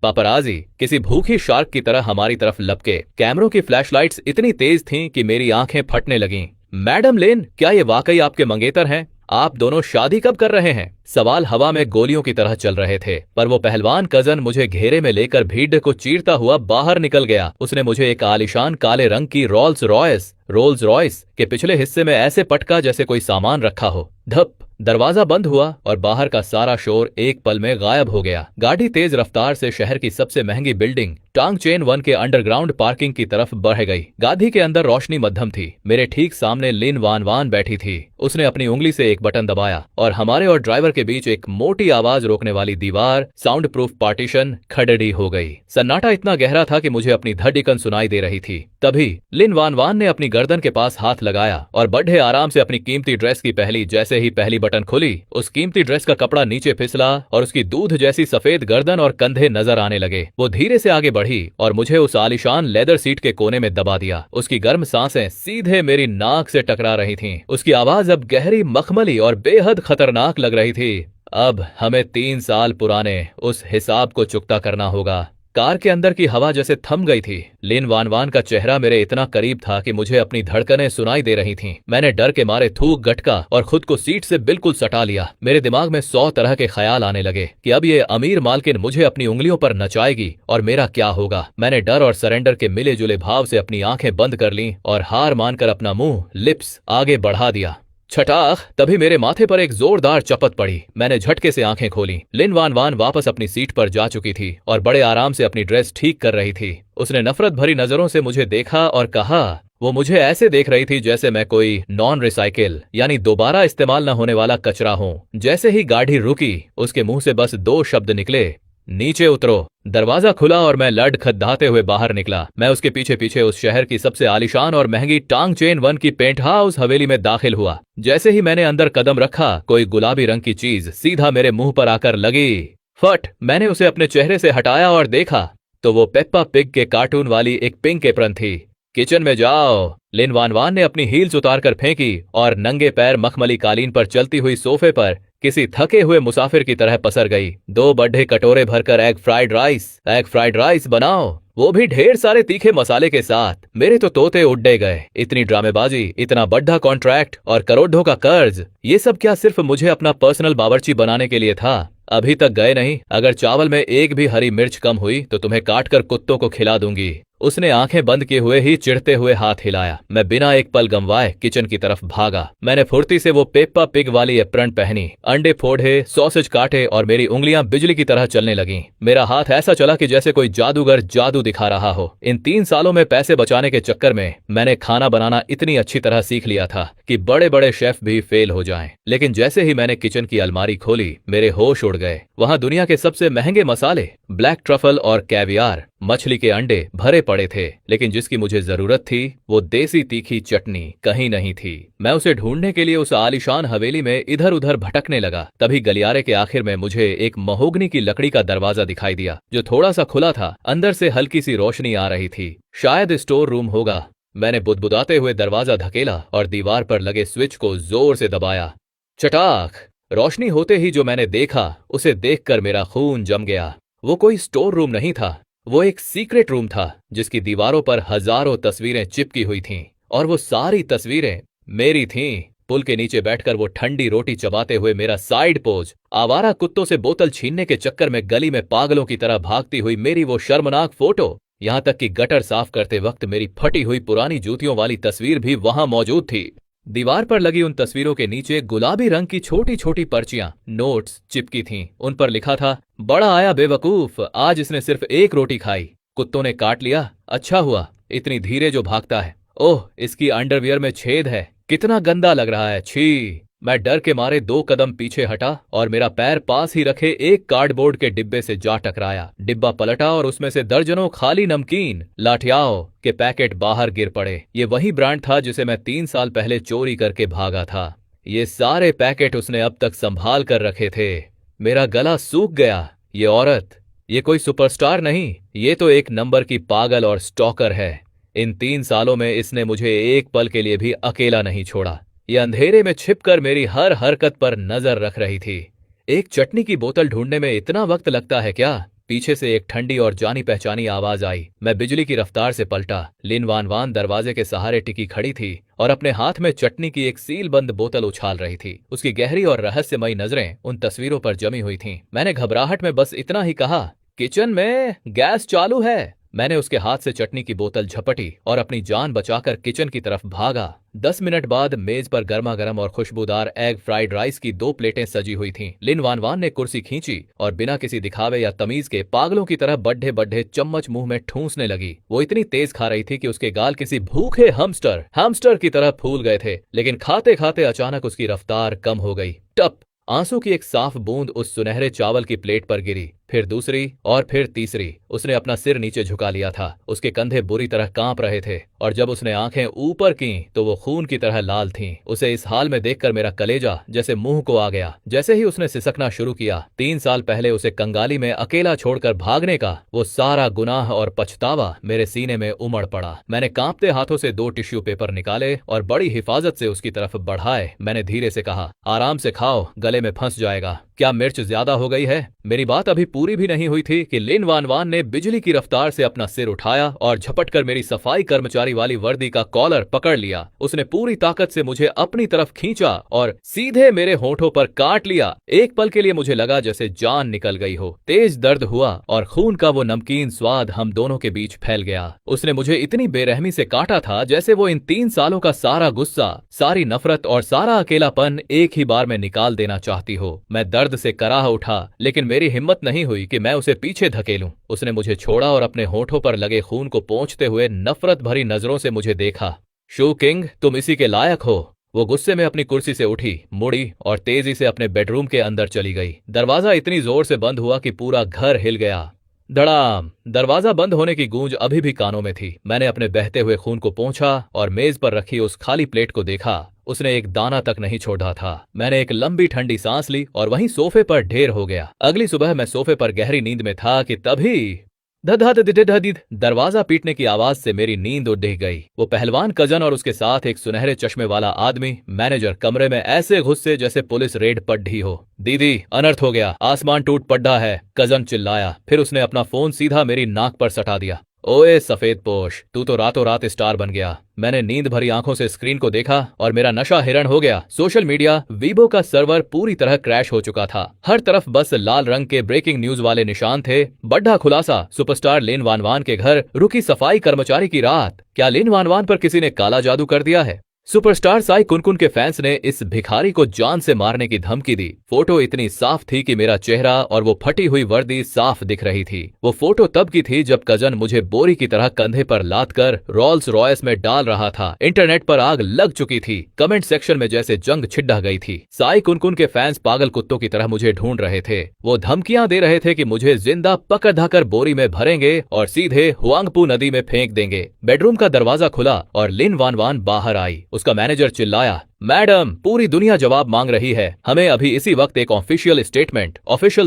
[SPEAKER 1] पापराजी किसी भूखी शार्क की तरह हमारी तरफ लपके। कैमरों की फ्लैशलाइट्स इतनी तेज थीं कि मेरी आंखें फटने लगीं। मैडम लेन, क्या ये वाकई आपके मंगेतर हैं? आप दोनों शादी कब कर रहे हैं? सवाल हवा में गोलियों की तरह चल रहे थे, पर वो पहलवान कजन मुझे घेरे में लेकर भीड़ को चीरता हुआ बाहर निकल गया। उसने मुझे एक आलीशान काले रंग की रोल्स रॉयस के पिछले हिस्से में ऐसे पटका जैसे कोई सामान रखा हो। धप, दरवाजा बंद हुआ और बाहर का सारा शोर एक पल में गायब हो गया। गाड़ी तेज रफ्तार से शहर की सबसे महंगी बिल्डिंग टांग चेन 1 के अंडरग्राउंड पार्किंग की तरफ बढ़ गई। गाड़ी के अंदर रोशनी मध्यम थी। मेरे ठीक सामने लिन वान वान बैठी थी। उसने अपनी उंगली से एक बटन दबाया और हमारे और ड्राइवर के बीच एक मोटी आवाज रोकने वाली दीवार, साउंड प्रूफ पार्टीशन खड़ड़ी हो गई। सन्नाटा इतना गहरा था कि मुझे अपनी धड़कन सुनाई दे रही थी। तभी लिन वान वान ने अपनी गर्दन के पास हाथ लगाया और बड़े आराम से अपनी कीमती ड्रेस की जैसे ही पहली बटन खुली, उस कीमती ड्रेस का कपड़ा नीचे फिसला और उसकी दूध जैसी सफेद गर्दन और कंधे नजर आने लगे। वो धीरे से आगे बढ़ी और मुझे उस आलीशान लेदर सीट के कोने में दबा दिया। उसकी गर्म सांसें सीधे मेरी नाक से टकरा रही थीं। उसकी आवाज अब गहरी, मखमली और बेहद खतरनाक लग रही थी। अब हमें 3 साल पुराने उस हिसाब को चुकता करना होगा। कार के अंदर की हवा जैसे थम गई थी। लिन वान वान का चेहरा मेरे इतना करीब था कि मुझे अपनी धड़कनें सुनाई दे रही थीं। मैंने डर के मारे थूक गटका और खुद को सीट से बिल्कुल सटा लिया। मेरे दिमाग में 100 तरह के ख्याल आने लगे कि अब ये अमीर मालकिन मुझे अपनी उंगलियों पर नचाएगी और मेरा क्या होगा। मैंने डर और सरेंडर के मिले जुले भाव से अपनी आंखें बंद कर लीं और हार मानकर अपना मुंह, लिप्स आगे बढ़ा दिया। छटाक, तभी मेरे माथे पर एक जोरदार चपत पड़ी। मैंने झटके से आंखें खोली। लिन वान वान वापस अपनी सीट पर जा चुकी थी और बड़े आराम से अपनी ड्रेस ठीक कर रही थी। उसने नफरत भरी नजरों से मुझे देखा और कहा, वो मुझे ऐसे देख रही थी जैसे मैं कोई नॉन रिसाइकिल यानी दोबारा इस्तेमाल न होने वाला कचरा हूं। जैसे ही गाड़ी रुकी, उसके मुंह से बस 2 शब्द निकले, नीचे उतरो। दरवाजा खुला और मैं लड़खड़ाते हुए बाहर निकला। मैं उसके पीछे पीछे उस शहर की सबसे आलीशान और महंगी टांग चेन वन की पेंट हाउस हवेली में दाखिल हुआ। जैसे ही मैंने अंदर कदम रखा, कोई गुलाबी रंग की चीज सीधा मेरे मुंह पर आकर लगी। फट! मैंने उसे अपने चेहरे से हटाया और देखा तो वो पेप्पा पिग के कार्टून वाली एक पिंक एप्रन थी। किचन में जाओ, लिन वान वान ने अपनी हील्स उतारकर फेंकी और नंगे पैर मखमली कालीन पर चलती हुई सोफे पर किसी थके हुए मुसाफिर की तरह पसर गई। 2 बड़े कटोरे भरकर एग फ्राइड राइस बनाओ, वो भी ढेर सारे तीखे मसाले के साथ। मेरे तो तोते उड्डे गए। इतनी ड्रामेबाजी, इतना बड़ा कॉन्ट्रैक्ट और करोड़ों का कर्ज, ये सब क्या सिर्फ मुझे अपना पर्सनल बावर्ची बनाने के लिए था? अभी तक गए नहीं। अगर चावल में एक भी हरी मिर्च कम हुई तो तुम्हें काटकर कुत्तों को खिला दूंगी। उसने आंखें बंद किए हुए ही चिढ़ते हुए हाथ हिलाया। मैं बिना एक पल गंवाए किचन की तरफ भागा। मैंने फुर्ती से वो पेप्पा पिग वाली एप्रन पहनी, अंडे फोड़े, सॉसेज काटे और मेरी उंगलियां बिजली की तरह चलने लगीं। मेरा हाथ ऐसा चला कि जैसे कोई जादूगर जादू दिखा रहा हो। इन 3 सालों में पैसे बचाने के चक्कर में मैंने खाना बनाना इतनी अच्छी तरह सीख लिया था कि बड़े बड़े शेफ भी फेल हो जाएं। लेकिन जैसे ही मैंने किचन की अलमारी खोली, मेरे होश उड़ गए। वहां दुनिया के सबसे महंगे मसाले, ब्लैक ट्रफल और कैवियार, मछली के अंडे भरे पड़े थे, लेकिन जिसकी मुझे जरूरत थी वो देसी तीखी चटनी कहीं नहीं थी। मैं उसे ढूंढने के लिए उस आलीशान हवेली में इधर उधर भटकने लगा। तभी गलियारे के आखिर में मुझे एक महोगनी की लकड़ी का दरवाजा दिखाई दिया, जो थोड़ा सा खुला था। अंदर से हल्की सी रोशनी आ रही थी। शायद स्टोर रूम होगा। मैंने बुदबुदाते हुए दरवाजा धकेला और दीवार पर लगे स्विच को जोर से दबाया। चटाक! रोशनी होते ही जो मैंने देखा, उसे देखकर मेरा खून जम गया। वो कोई स्टोर रूम नहीं था, वो एक सीक्रेट रूम था जिसकी दीवारों पर हजारों तस्वीरें चिपकी हुई थीं, और वो सारी तस्वीरें मेरी थीं। पुल के नीचे बैठकर वो ठंडी रोटी चबाते हुए मेरा साइड पोज, आवारा कुत्तों से बोतल छीनने के चक्कर में गली में पागलों की तरह भागती हुई मेरी वो शर्मनाक फोटो, यहां तक कि गटर साफ करते वक्त मेरी फटी हुई पुरानी जूतियों वाली तस्वीर भी वहां मौजूद थी। दीवार पर लगी उन तस्वीरों के नीचे गुलाबी रंग की छोटी छोटी पर्चियां, नोट्स चिपकी थीं। उन पर लिखा था, बड़ा आया बेवकूफ, आज इसने सिर्फ 1 रोटी खाई। कुत्तों ने काट लिया, अच्छा हुआ। इतनी धीरे जो भागता है। ओह, इसकी अंडरवियर में छेद है, कितना गंदा लग रहा है, छी। मैं डर के मारे 2 कदम पीछे हटा और मेरा पैर पास ही रखे एक कार्डबोर्ड के डिब्बे से जा टकराया। डिब्बा पलटा और उसमें से दर्जनों खाली नमकीन, लाठियाओ के पैकेट बाहर गिर पड़े। ये वही ब्रांड था जिसे मैं 3 साल पहले चोरी करके भागा था। ये सारे पैकेट उसने अब तक संभाल कर रखे थे। मेरा गला सूख गया। ये औरत, ये कोई सुपरस्टार नहीं, ये तो एक नंबर की पागल और स्टॉकर है। इन 3 सालों में इसने मुझे एक पल के लिए भी अकेला नहीं छोड़ा। ये अंधेरे में छिपकर मेरी हर हरकत पर नजर रख रही थी। एक चटनी की बोतल ढूंढने में इतना वक्त लगता है क्या? पीछे से एक ठंडी और जानी पहचानी आवाज आई। मैं बिजली की रफ्तार से पलटा। लिन वान वान दरवाजे के सहारे टिकी खड़ी थी और अपने हाथ में चटनी की एक सील बंद बोतल उछाल रही थी। उसकी गहरी और रहस्यमयी नजरें उन तस्वीरों पर जमी हुई थीं। मैंने घबराहट में बस इतना ही कहा, किचन में गैस चालू है। मैंने उसके हाथ से चटनी की बोतल झपटी और अपनी जान बचाकर किचन की तरफ भागा। 10 मिनट बाद मेज पर गर्मा गर्म और खुशबूदार एग फ्राइड राइस की 2 प्लेटें सजी हुई थीं। लिन वान वान ने कुर्सी खींची और बिना किसी दिखावे या तमीज के पागलों की तरह बड्ढे बड्ढे चम्मच मुंह में ठूंसने लगी। वो इतनी तेज खा रही थी कि उसके गाल किसी भूखे हैमस्टर की तरह फूल गए थे, लेकिन खाते खाते अचानक उसकी रफ्तार कम हो गई। टप! आंसू की एक साफ बूंद उस सुनहरे चावल की प्लेट पर गिरी, फिर दूसरी और फिर तीसरी। उसने अपना सिर नीचे झुका लिया था। उसके कंधे बुरी तरह कांप रहे थे और जब उसने आंखें ऊपर की तो वो खून की तरह लाल थीं। उसे इस हाल में देखकर मेरा कलेजा जैसे मुंह को आ गया। जैसे ही उसने सिसकना शुरू किया, 3 साल पहले उसे कंगाली में अकेला छोड़कर भागने का वो सारा गुनाह और पछतावा मेरे सीने में उमड़ पड़ा। मैंने कांपते हाथों से 2 टिश्यू पेपर निकाले और बड़ी हिफाजत से उसकी तरफ बढ़ाए। मैंने धीरे से कहा, आराम से खाओ, गले में फंस जाएगा। क्या मिर्च ज्यादा हो गई है? मेरी बात अभी पूरी भी नहीं हुई थी कि लिन वान वान ने बिजली की रफ्तार से अपना सिर उठाया और झपटकर मेरी सफाई कर्मचारी वाली वर्दी का कॉलर पकड़ लिया। उसने पूरी ताकत से मुझे अपनी तरफ खींचा और सीधे मेरे होठों पर काट लिया। एक पल के लिए मुझे लगा जैसे जान निकल गई हो। तेज दर्द हुआ और खून का वो नमकीन स्वाद हम दोनों के बीच फैल गया। उसने मुझे इतनी बेरहमी से काटा था जैसे वो इन 3 सालों का सारा गुस्सा, सारी नफरत और सारा अकेलापन एक ही बार में निकाल देना चाहती हो। मैं दर्द से कराह उठा, लेकिन मेरी हिम्मत नहीं हुई कि मैं उसे पीछे धकेलूं। उसने मुझे छोड़ा और अपने होठों पर लगे खून को पोंछते हुए नफरत भरी नजरों से मुझे देखा। शू किंग, तुम इसी के लायक हो। वो गुस्से में अपनी कुर्सी से उठी, मुड़ी और तेजी से अपने बेडरूम के अंदर चली गई। दरवाजा इतनी जोर से बंद हुआ कि पूरा घर हिल गया। धड़ाम। दरवाजा बंद होने की गूंज अभी भी कानों में थी। मैंने अपने बहते हुए खून को पोंछा और मेज पर रखी उस खाली प्लेट को देखा। उसने एक दाना तक नहीं छोड़ा था। मैंने एक लंबी ठंडी सांस ली और वहीं सोफे पर ढेर हो गया। अगली सुबह मैं सोफे पर गहरी नींद में था कि तभी धद दरवाजा पीटने की आवाज से मेरी नींद उड़ गई। वो पहलवान कजन और उसके साथ एक सुनहरे चश्मे वाला आदमी मैनेजर कमरे में ऐसे घुसे जैसे पुलिस रेड पड्ढी हो। दीदी, अनर्थ हो गया, आसमान टूट पड़ा है, कजन चिल्लाया। फिर उसने अपना फोन सीधा मेरी नाक पर सटा दिया। ओए सफेद पोश, तू तो रातों रात स्टार बन गया। मैंने नींद भरी आंखों से स्क्रीन को देखा और मेरा नशा हिरण हो गया। सोशल मीडिया वीबो का सर्वर पूरी तरह क्रैश हो चुका था। हर तरफ बस लाल रंग के ब्रेकिंग न्यूज वाले निशान थे। बड़ा खुलासा, सुपरस्टार लिन वान वान के घर रुकी सफाई कर्मचारी की रात। क्या लिन वान वान पर किसी ने काला जादू कर दिया है? सुपरस्टार साई कुनकुन के फैंस ने इस भिखारी को जान से मारने की धमकी दी। फोटो इतनी साफ थी कि मेरा चेहरा और वो फटी हुई वर्दी साफ दिख रही थी। वो फोटो तब की थी जब कजन मुझे बोरी की तरह कंधे पर लाद कर रोल्स रॉयस में डाल रहा था। इंटरनेट पर आग लग चुकी थी। कमेंट सेक्शन में जैसे जंग छिड़ा गई थी। साई कुनकुन के फैंस पागल कुत्तों की तरह मुझे ढूंढ रहे थे। वो धमकियां दे रहे थे कि मुझे जिंदा पकड़ धाकर बोरी में भरेंगे और सीधे हुआंगपू नदी में फेंक देंगे। बेडरूम का दरवाजा खुला और लिन वान वान बाहर आई। उसका मैनेजर चिल्लाया, मैडम, पूरी दुनिया जवाब मांग रही है। हमें अभी इसी वक्त एक ऑफिशियल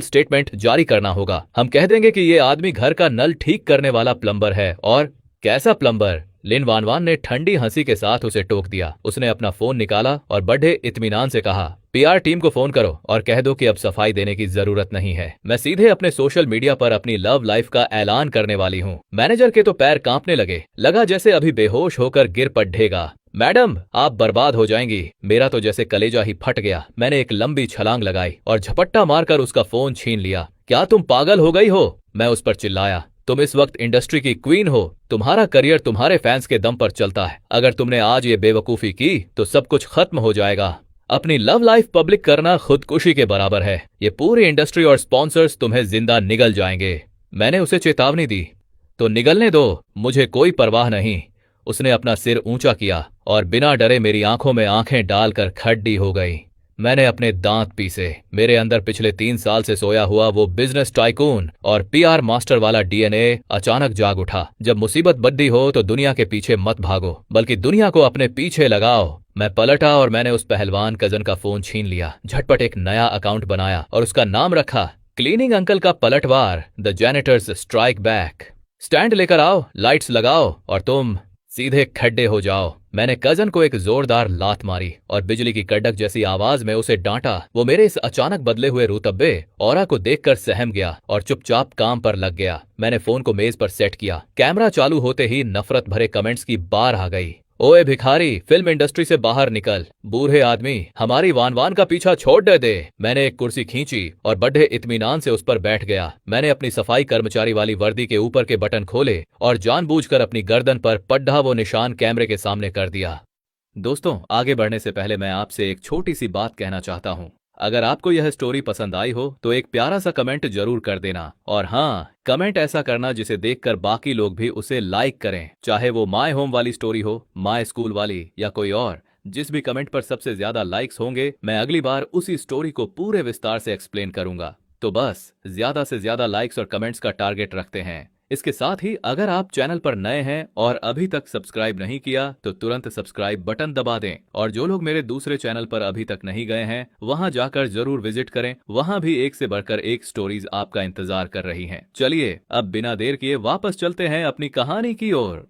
[SPEAKER 1] स्टेटमेंट जारी करना होगा। हम कह देंगे कि ये आदमी घर का नल ठीक करने वाला प्लम्बर है। और कैसा प्लम्बर? लिन वान वान ने ठंडी हंसी के साथ उसे टोक दिया। उसने अपना फोन निकाला और बड़े इत्मीनान से कहा, पीआर टीम को फोन करो और कह दो कि अब सफाई देने की जरूरत नहीं है। मैं सीधे अपने सोशल मीडिया पर अपनी लव लाइफ का ऐलान करने वाली हूँ। मैनेजर के तो पैर कांपने लगे। लगा जैसे अभी बेहोश होकर गिर पड़ेगा। मैडम, आप बर्बाद हो जाएंगी। मेरा तो जैसे कलेजा ही फट गया। मैंने एक लंबी छलांग लगाई और झपट्टा मारकर उसका फोन छीन लिया। क्या तुम पागल हो गई हो? मैं उस पर चिल्लाया। तुम इस वक्त इंडस्ट्री की क्वीन हो। तुम्हारा करियर तुम्हारे फैंस के दम पर चलता है। अगर तुमने आज ये बेवकूफी की तो सब कुछ खत्म हो जाएगा। अपनी लव लाइफ पब्लिक करना खुदकुशी के बराबर है। ये पूरी इंडस्ट्री और स्पॉन्सर्स तुम्हें जिंदा निगल जाएंगे। मैंने उसे चेतावनी दी। तो निगलने दो, मुझे कोई परवाह नहीं। उसने अपना सिर ऊंचा किया और बिना डरे मेरी आंखों में आंखें डालकर खड्डी हो गई। मैंने अपने दांत पीसे। मेरे अंदर पिछले 3 साल से सोया हुआ वो बिजनेस टाइकून और पीआर मास्टर वाला डीएनए अचानक जाग उठा। जब मुसीबत बद्दी हो तो दुनिया के पीछे मत भागो, बल्कि दुनिया को अपने पीछे लगाओ। मैं पलटा और मैंने उस पहलवान कजन का फोन छीन लिया। झटपट एक नया अकाउंट बनाया और उसका नाम रखा क्लीनिंग अंकल का पलटवार, the generators strike back. Stand लेकर आओ, लाइट्स लगाओ और तुम सीधे खड्डे हो जाओ। मैंने कजन को एक जोरदार लात मारी और बिजली की कड़क जैसी आवाज में उसे डांटा। वो मेरे इस अचानक बदले हुए रुतब्बे ऑरा को देखकर सहम गया और चुपचाप काम पर लग गया। मैंने फोन को मेज पर सेट किया। कैमरा चालू होते ही नफरत भरे कमेंट्स की बार आ गई। ओए भिखारी, फिल्म इंडस्ट्री से बाहर निकल। बूढ़े आदमी, हमारी वान वान का पीछा छोड़ दे। मैंने एक कुर्सी खींची और बड़े इत्मीनान से उस पर बैठ गया। मैंने अपनी सफाई कर्मचारी वाली वर्दी के ऊपर के बटन खोले और जानबूझकर अपनी गर्दन पर पड्ढा वो निशान कैमरे के सामने कर दिया। दोस्तों, आगे बढ़ने से पहले मैं आपसे एक छोटी सी बात कहना चाहता हूँ। अगर आपको यह स्टोरी पसंद आई हो तो एक प्यारा सा कमेंट जरूर कर देना। और हाँ, कमेंट ऐसा करना जिसे देखकर बाकी लोग भी उसे लाइक करें। चाहे वो माय होम वाली स्टोरी हो, माय स्कूल वाली या कोई और। जिस भी कमेंट पर सबसे ज्यादा लाइक्स होंगे, मैं अगली बार उसी स्टोरी को पूरे विस्तार से एक्सप्लेन करूंगा। तो बस ज्यादा से ज्यादा लाइक्स और कमेंट्स का टारगेट रखते हैं। इसके साथ ही अगर आप चैनल पर नए हैं और अभी तक सब्सक्राइब नहीं किया तो तुरंत सब्सक्राइब बटन दबा दें। और जो लोग मेरे दूसरे चैनल पर अभी तक नहीं गए हैं, वहां जाकर जरूर विजिट करें। वहां भी एक से बढ़कर एक स्टोरीज आपका इंतजार कर रही हैं। चलिए अब बिना देर किए वापस चलते हैं अपनी कहानी की ओर।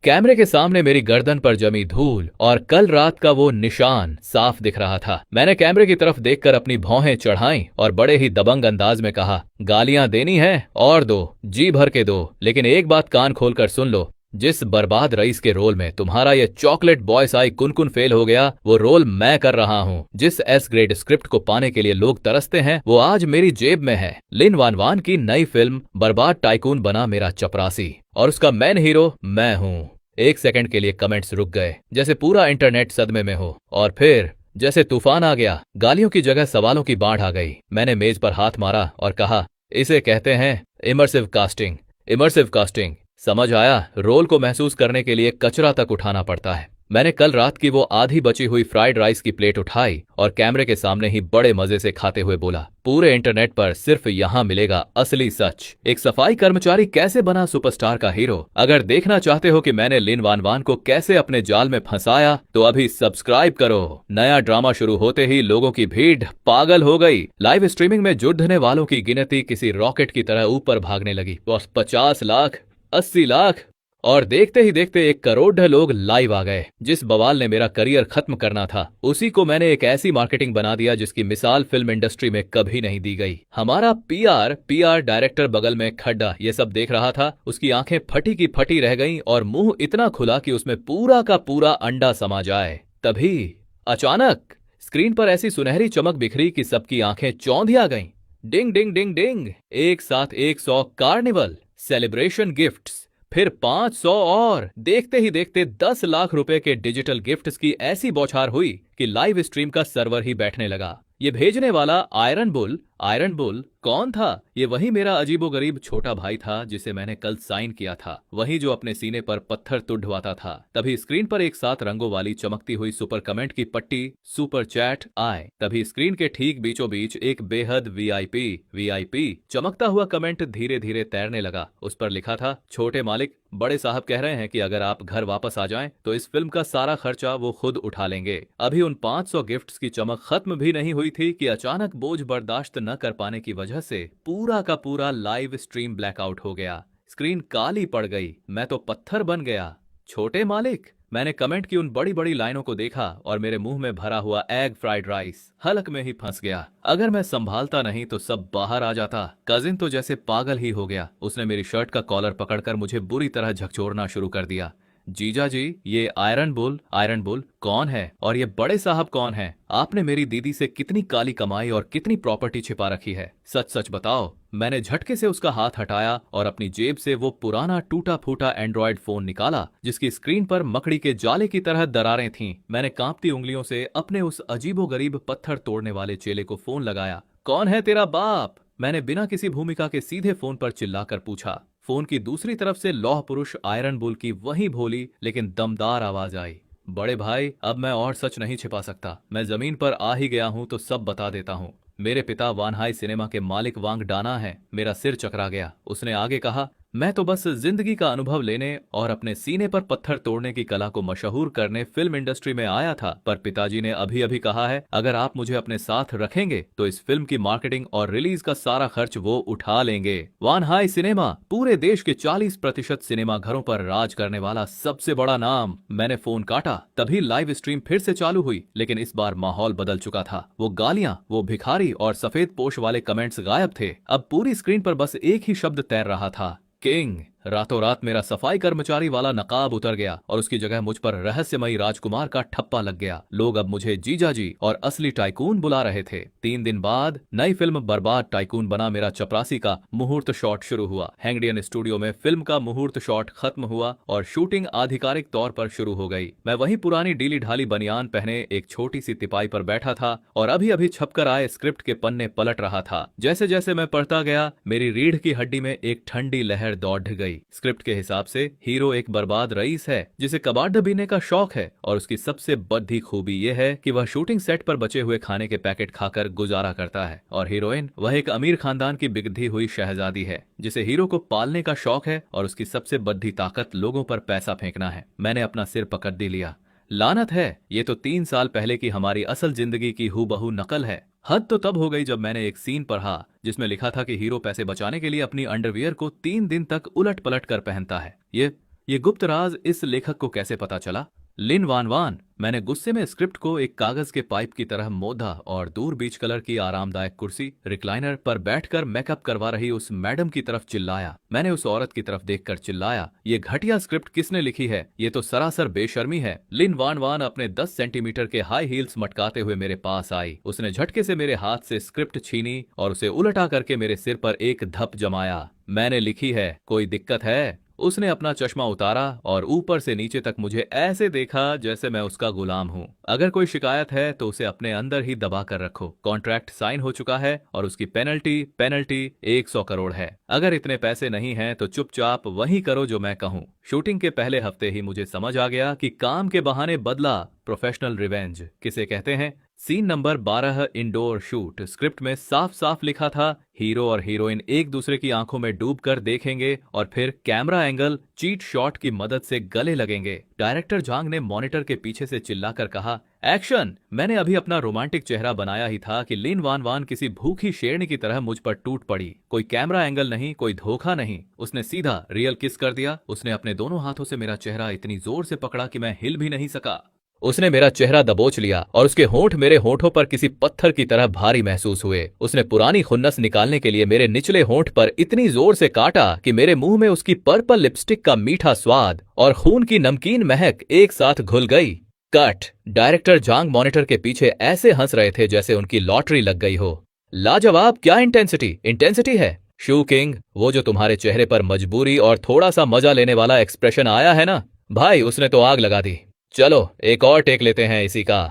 [SPEAKER 1] कैमरे के सामने मेरी गर्दन पर जमी धूल और कल रात का वो निशान साफ दिख रहा था। मैंने कैमरे की तरफ देखकर अपनी भौहें चढ़ाईं और बड़े ही दबंग अंदाज में कहा, गालियां देनी है और दो, जी भर के दो, लेकिन एक बात कान खोलकर सुन लो। जिस बर्बाद रईस के रोल में तुम्हारा ये चॉकलेट बॉय साई कुनकुन फेल हो गया, वो रोल मैं कर रहा हूँ। जिस एस ग्रेड स्क्रिप्ट को पाने के लिए लोग तरसते हैं, वो आज मेरी जेब में है। लिन वान वान की नई फिल्म बर्बाद टाइकून बना मेरा चपरासी और उसका मेन हीरो मैं हूँ। एक सेकंड के लिए कमेंट्स रुक गए, जैसे पूरा इंटरनेट सदमे में हो। और फिर जैसे तूफान आ गया, गालियों की जगह सवालों की बाढ़ आ गई। मैंने मेज पर हाथ मारा और कहा, इसे कहते हैं इमर्सिव कास्टिंग। इमर्सिव कास्टिंग, समझ आया? रोल को महसूस करने के लिए कचरा तक उठाना पड़ता है। मैंने कल रात की वो आधी बची हुई फ्राइड राइस की प्लेट उठाई और कैमरे के सामने ही बड़े मजे से खाते हुए बोला, पूरे इंटरनेट पर सिर्फ यहाँ मिलेगा असली सच। एक सफाई कर्मचारी कैसे बना सुपरस्टार का हीरो। अगर देखना चाहते हो कि मैंने लिन वान वान को कैसे अपने जाल में फंसाया तो अभी सब्सक्राइब करो। नया ड्रामा शुरू होते ही लोगों की भीड़ पागल हो गई। लाइव स्ट्रीमिंग में जुड़ने वालों की गिनती किसी रॉकेट की तरह ऊपर भागने लगी। बस 50 लाख, 80 लाख और देखते ही देखते 1 करोड़ लोग लाइव आ गए। जिस बवाल ने मेरा करियर खत्म करना था उसी को मैंने एक ऐसी मार्केटिंग बना दिया जिसकी मिसाल फिल्म इंडस्ट्री में कभी नहीं दी गई। हमारा पीआर डायरेक्टर बगल में खड्डा ये सब देख रहा था। उसकी आंखें फटी की फटी रह गईं और मुंह इतना खुला कि उसमें पूरा का पूरा अंडा समा जाए। तभी अचानक स्क्रीन पर ऐसी सुनहरी चमक बिखरी कि सबकी आंखें चौंधिया गईं। डिंग डिंग डिंग डिंग, एक साथ 100 कार्निवल सेलिब्रेशन गिफ्ट्स, फिर 500 और देखते ही देखते 10 लाख रुपए के डिजिटल गिफ्ट्स की ऐसी बौछार हुई कि लाइव स्ट्रीम का सर्वर ही बैठने लगा। ये भेजने वाला आयरन बुल कौन था? ये वही मेरा अजीबोगरीब छोटा भाई था जिसे मैंने कल साइन किया था, वही जो अपने सीने पर पत्थर तुड़वाता था। तभी स्क्रीन पर एक साथ रंगों वाली चमकती हुई सुपर कमेंट की पट्टी सुपर चैट आए। तभी स्क्रीन के ठीक बीचों बीच एक बेहद वीआईपी चमकता हुआ कमेंट धीरे धीरे तैरने लगा। उस पर लिखा था, छोटे मालिक बड़े साहब कह रहे हैं कि अगर आप घर वापस आ जाएं तो इस फिल्म का सारा खर्चा वो खुद उठा लेंगे। अभी उन 500 गिफ्ट्स की चमक खत्म भी नहीं हुई थी कि अचानक बोझ बर्दाश्त न कर पाने की वजह से पूरा का पूरा लाइव स्ट्रीम ब्लैकआउट हो गया। स्क्रीन काली पड़ गई, मैं तो पत्थर बन गया। छोटे मालिक, मैंने कमेंट की उन बड़ी बड़ी लाइनों को देखा और मेरे मुंह में भरा हुआ एग फ्राइड राइस हलक में ही फंस गया। अगर मैं संभालता नहीं तो सब बाहर आ जाता। कजिन तो जैसे पागल ही हो गया। उसने मेरी शर्ट का कॉलर पकड़कर मुझे बुरी तरह झकझोरना शुरू कर दिया। जीजा जी, ये आयरन बुल कौन है और ये बड़े साहब कौन है? आपने मेरी दीदी से कितनी काली कमाई और कितनी प्रॉपर्टी छिपा रखी है? सच सच बताओ। मैंने झटके से उसका हाथ हटाया और अपनी जेब से वो पुराना टूटा फूटा एंड्रॉयड फोन निकाला जिसकी स्क्रीन पर मकड़ी के जाले की तरह दरारें थीं। मैंने कांपती उंगलियों से अपने उस अजीबोगरीब पत्थर तोड़ने वाले चेले को फोन लगाया। कौन है तेरा बाप? मैंने बिना किसी भूमिका के सीधे फोन पर चिल्लाकर पूछा। फोन की दूसरी तरफ से लौह पुरुष आयरन बुल की वही भोली लेकिन दमदार आवाज आई। बड़े भाई, अब मैं और सच नहीं छिपा सकता। मैं जमीन पर आ ही गया हूं तो सब बता देता हूं। मेरे पिता वानहाई सिनेमा के मालिक वांग डाना है। मेरा सिर चकरा गया। उसने आगे कहा, मैं तो बस जिंदगी का अनुभव लेने और अपने सीने पर पत्थर तोड़ने की कला को मशहूर करने फिल्म इंडस्ट्री में आया था, पर पिताजी ने अभी अभी कहा है अगर आप मुझे अपने साथ रखेंगे तो इस फिल्म की मार्केटिंग और रिलीज का सारा खर्च वो उठा लेंगे। वानहाई सिनेमा पूरे देश के 40% सिनेमा घरों पर राज करने वाला सबसे बड़ा नाम। मैंने फोन काटा, तभी लाइव स्ट्रीम फिर से चालू हुई, लेकिन इस बार माहौल बदल चुका था। वो गालियां, वो भिखारी और सफेद पोश वाले कमेंट्स गायब थे। अब पूरी स्क्रीन पर बस एक ही शब्द तैर रहा था, किंग। रातों रात मेरा सफाई कर्मचारी वाला नकाब उतर गया और उसकी जगह मुझ पर रहस्यमयी राजकुमार का ठप्पा लग गया। लोग अब मुझे जीजा जी और असली टाइकून बुला रहे थे। 3 दिन बाद नई फिल्म बर्बाद टाइकून बना मेरा चपरासी का मुहूर्त शॉट शुरू हुआ। हैंगडियन स्टूडियो में फिल्म का मुहूर्त शॉट खत्म हुआ और शूटिंग आधिकारिक तौर पर शुरू हो गई। मैं वही पुरानी डीली ढाली बनियान पहने एक छोटी सी तिपाई पर बैठा था और अभी अभी छपकर आए स्क्रिप्ट के पन्ने पलट रहा था। जैसे जैसे मैं पढ़ता गया मेरी रीढ़ की हड्डी में एक ठंडी लहर दौड़ गई। स्क्रिप्ट के हिसाब से हीरो एक बर्बाद रईस है जिसे कबाड़ बीने का शौक है और उसकी सबसे बड़ी खूबी यह है कि वह शूटिंग सेट पर बचे हुए खाने के पैकेट खाकर गुजारा करता है। और हीरोइन वह एक अमीर खानदान की बिगड़ी हुई शहजादी है जिसे हीरो को पालने का शौक है और उसकी सबसे बड़ी ताकत लोगों पर पैसा फेंकना है। मैंने अपना सिर पकड़ लिया। लानत है, ये तो 3 साल पहले की हमारी असल जिंदगी की हूबहू नकल है। हद तो तब हो गई जब मैंने एक सीन पढ़ा जिसमें लिखा था कि हीरो पैसे बचाने के लिए अपनी अंडरवियर को 3 दिन तक उलट पलट कर पहनता है। ये गुप्त राज इस लेखक को कैसे पता चला? लिन वान वान। मैंने गुस्से में स्क्रिप्ट को एक कागज के पाइप की तरह मोदा और दूर बीच कलर की आरामदायक कुर्सी रिक्लाइनर पर बैठकर मेकअप करवा रही उस मैडम की तरफ चिल्लाया। मैंने उस औरत की तरफ देखकर चिल्लाया, ये घटिया स्क्रिप्ट किसने लिखी है? ये तो सरासर बेशर्मी है। लिन वान वान अपने 10 सेंटीमीटर के हाई हील्स मटकाते हुए मेरे पास आई। उसने झटके से मेरे हाथ से स्क्रिप्ट छीनी और उसे उलटा करके मेरे सिर पर एक धप जमाया। मैंने लिखी है, कोई दिक्कत है? उसने अपना चश्मा उतारा और ऊपर से नीचे तक मुझे ऐसे देखा जैसे मैं उसका गुलाम हूँ। अगर कोई शिकायत है तो उसे अपने अंदर ही दबा कर रखो। कॉन्ट्रैक्ट साइन हो चुका है और उसकी पेनल्टी पेनल्टी 100 करोड़ है। अगर इतने पैसे नहीं हैं तो चुपचाप वही करो जो मैं कहूँ। शूटिंग के पहले हफ्ते ही मुझे समझ आ गया कि काम के बहाने बदला प्रोफेशनल रिवेंज किसे कहते हैं। Scene number 12 indoor shoot. Script में साफ साफ लिखा था हीरो और हीरोइन एक दूसरे की आंखों में डूबकर देखेंगे और फिर कैमरा एंगल चीट शॉट की मदद से गले लगेंगे। डायरेक्टर झांग ने मॉनिटर के पीछे से चिल्लाकर कहा, एक्शन। मैंने अभी अपना रोमांटिक चेहरा बनाया ही था कि लिन वान वान किसी भूखी शेरनी की तरह मुझ पर टूट पड़ी। कोई कैमरा एंगल नहीं, कोई धोखा नहीं, उसने सीधा रियल किस कर दिया। उसने अपने दोनों हाथों से मेरा चेहरा इतनी जोर से पकड़ा कि मैं हिल भी नहीं सका। उसने मेरा चेहरा दबोच लिया और उसके होंठ मेरे होंठों पर किसी पत्थर की तरह भारी महसूस हुए। उसने पुरानी खुन्नस निकालने के लिए मेरे निचले होंठ पर इतनी जोर से काटा कि मेरे मुंह में उसकी पर्पल लिपस्टिक का मीठा स्वाद और खून की नमकीन महक एक साथ घुल गई। कट। डायरेक्टर झांग मॉनिटर के पीछे ऐसे हंस रहे थे जैसे उनकी लॉटरी लग गई हो। लाजवाब। क्या इंटेंसिटी है। शू किंग, वो जो तुम्हारे चेहरे पर मजबूरी और थोड़ा सा मजा लेने वाला एक्सप्रेशन आया है ना भाई, उसने तो आग लगा दी। चलो एक और टेक लेते हैं इसी का।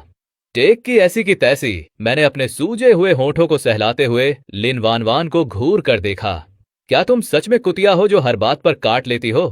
[SPEAKER 1] टेक की ऐसी की तैसी। मैंने अपने सूजे हुए होठों को सहलाते हुए लिन वान वान को घूर कर देखा। क्या तुम सच में कुतिया हो जो हर बात पर काट लेती हो।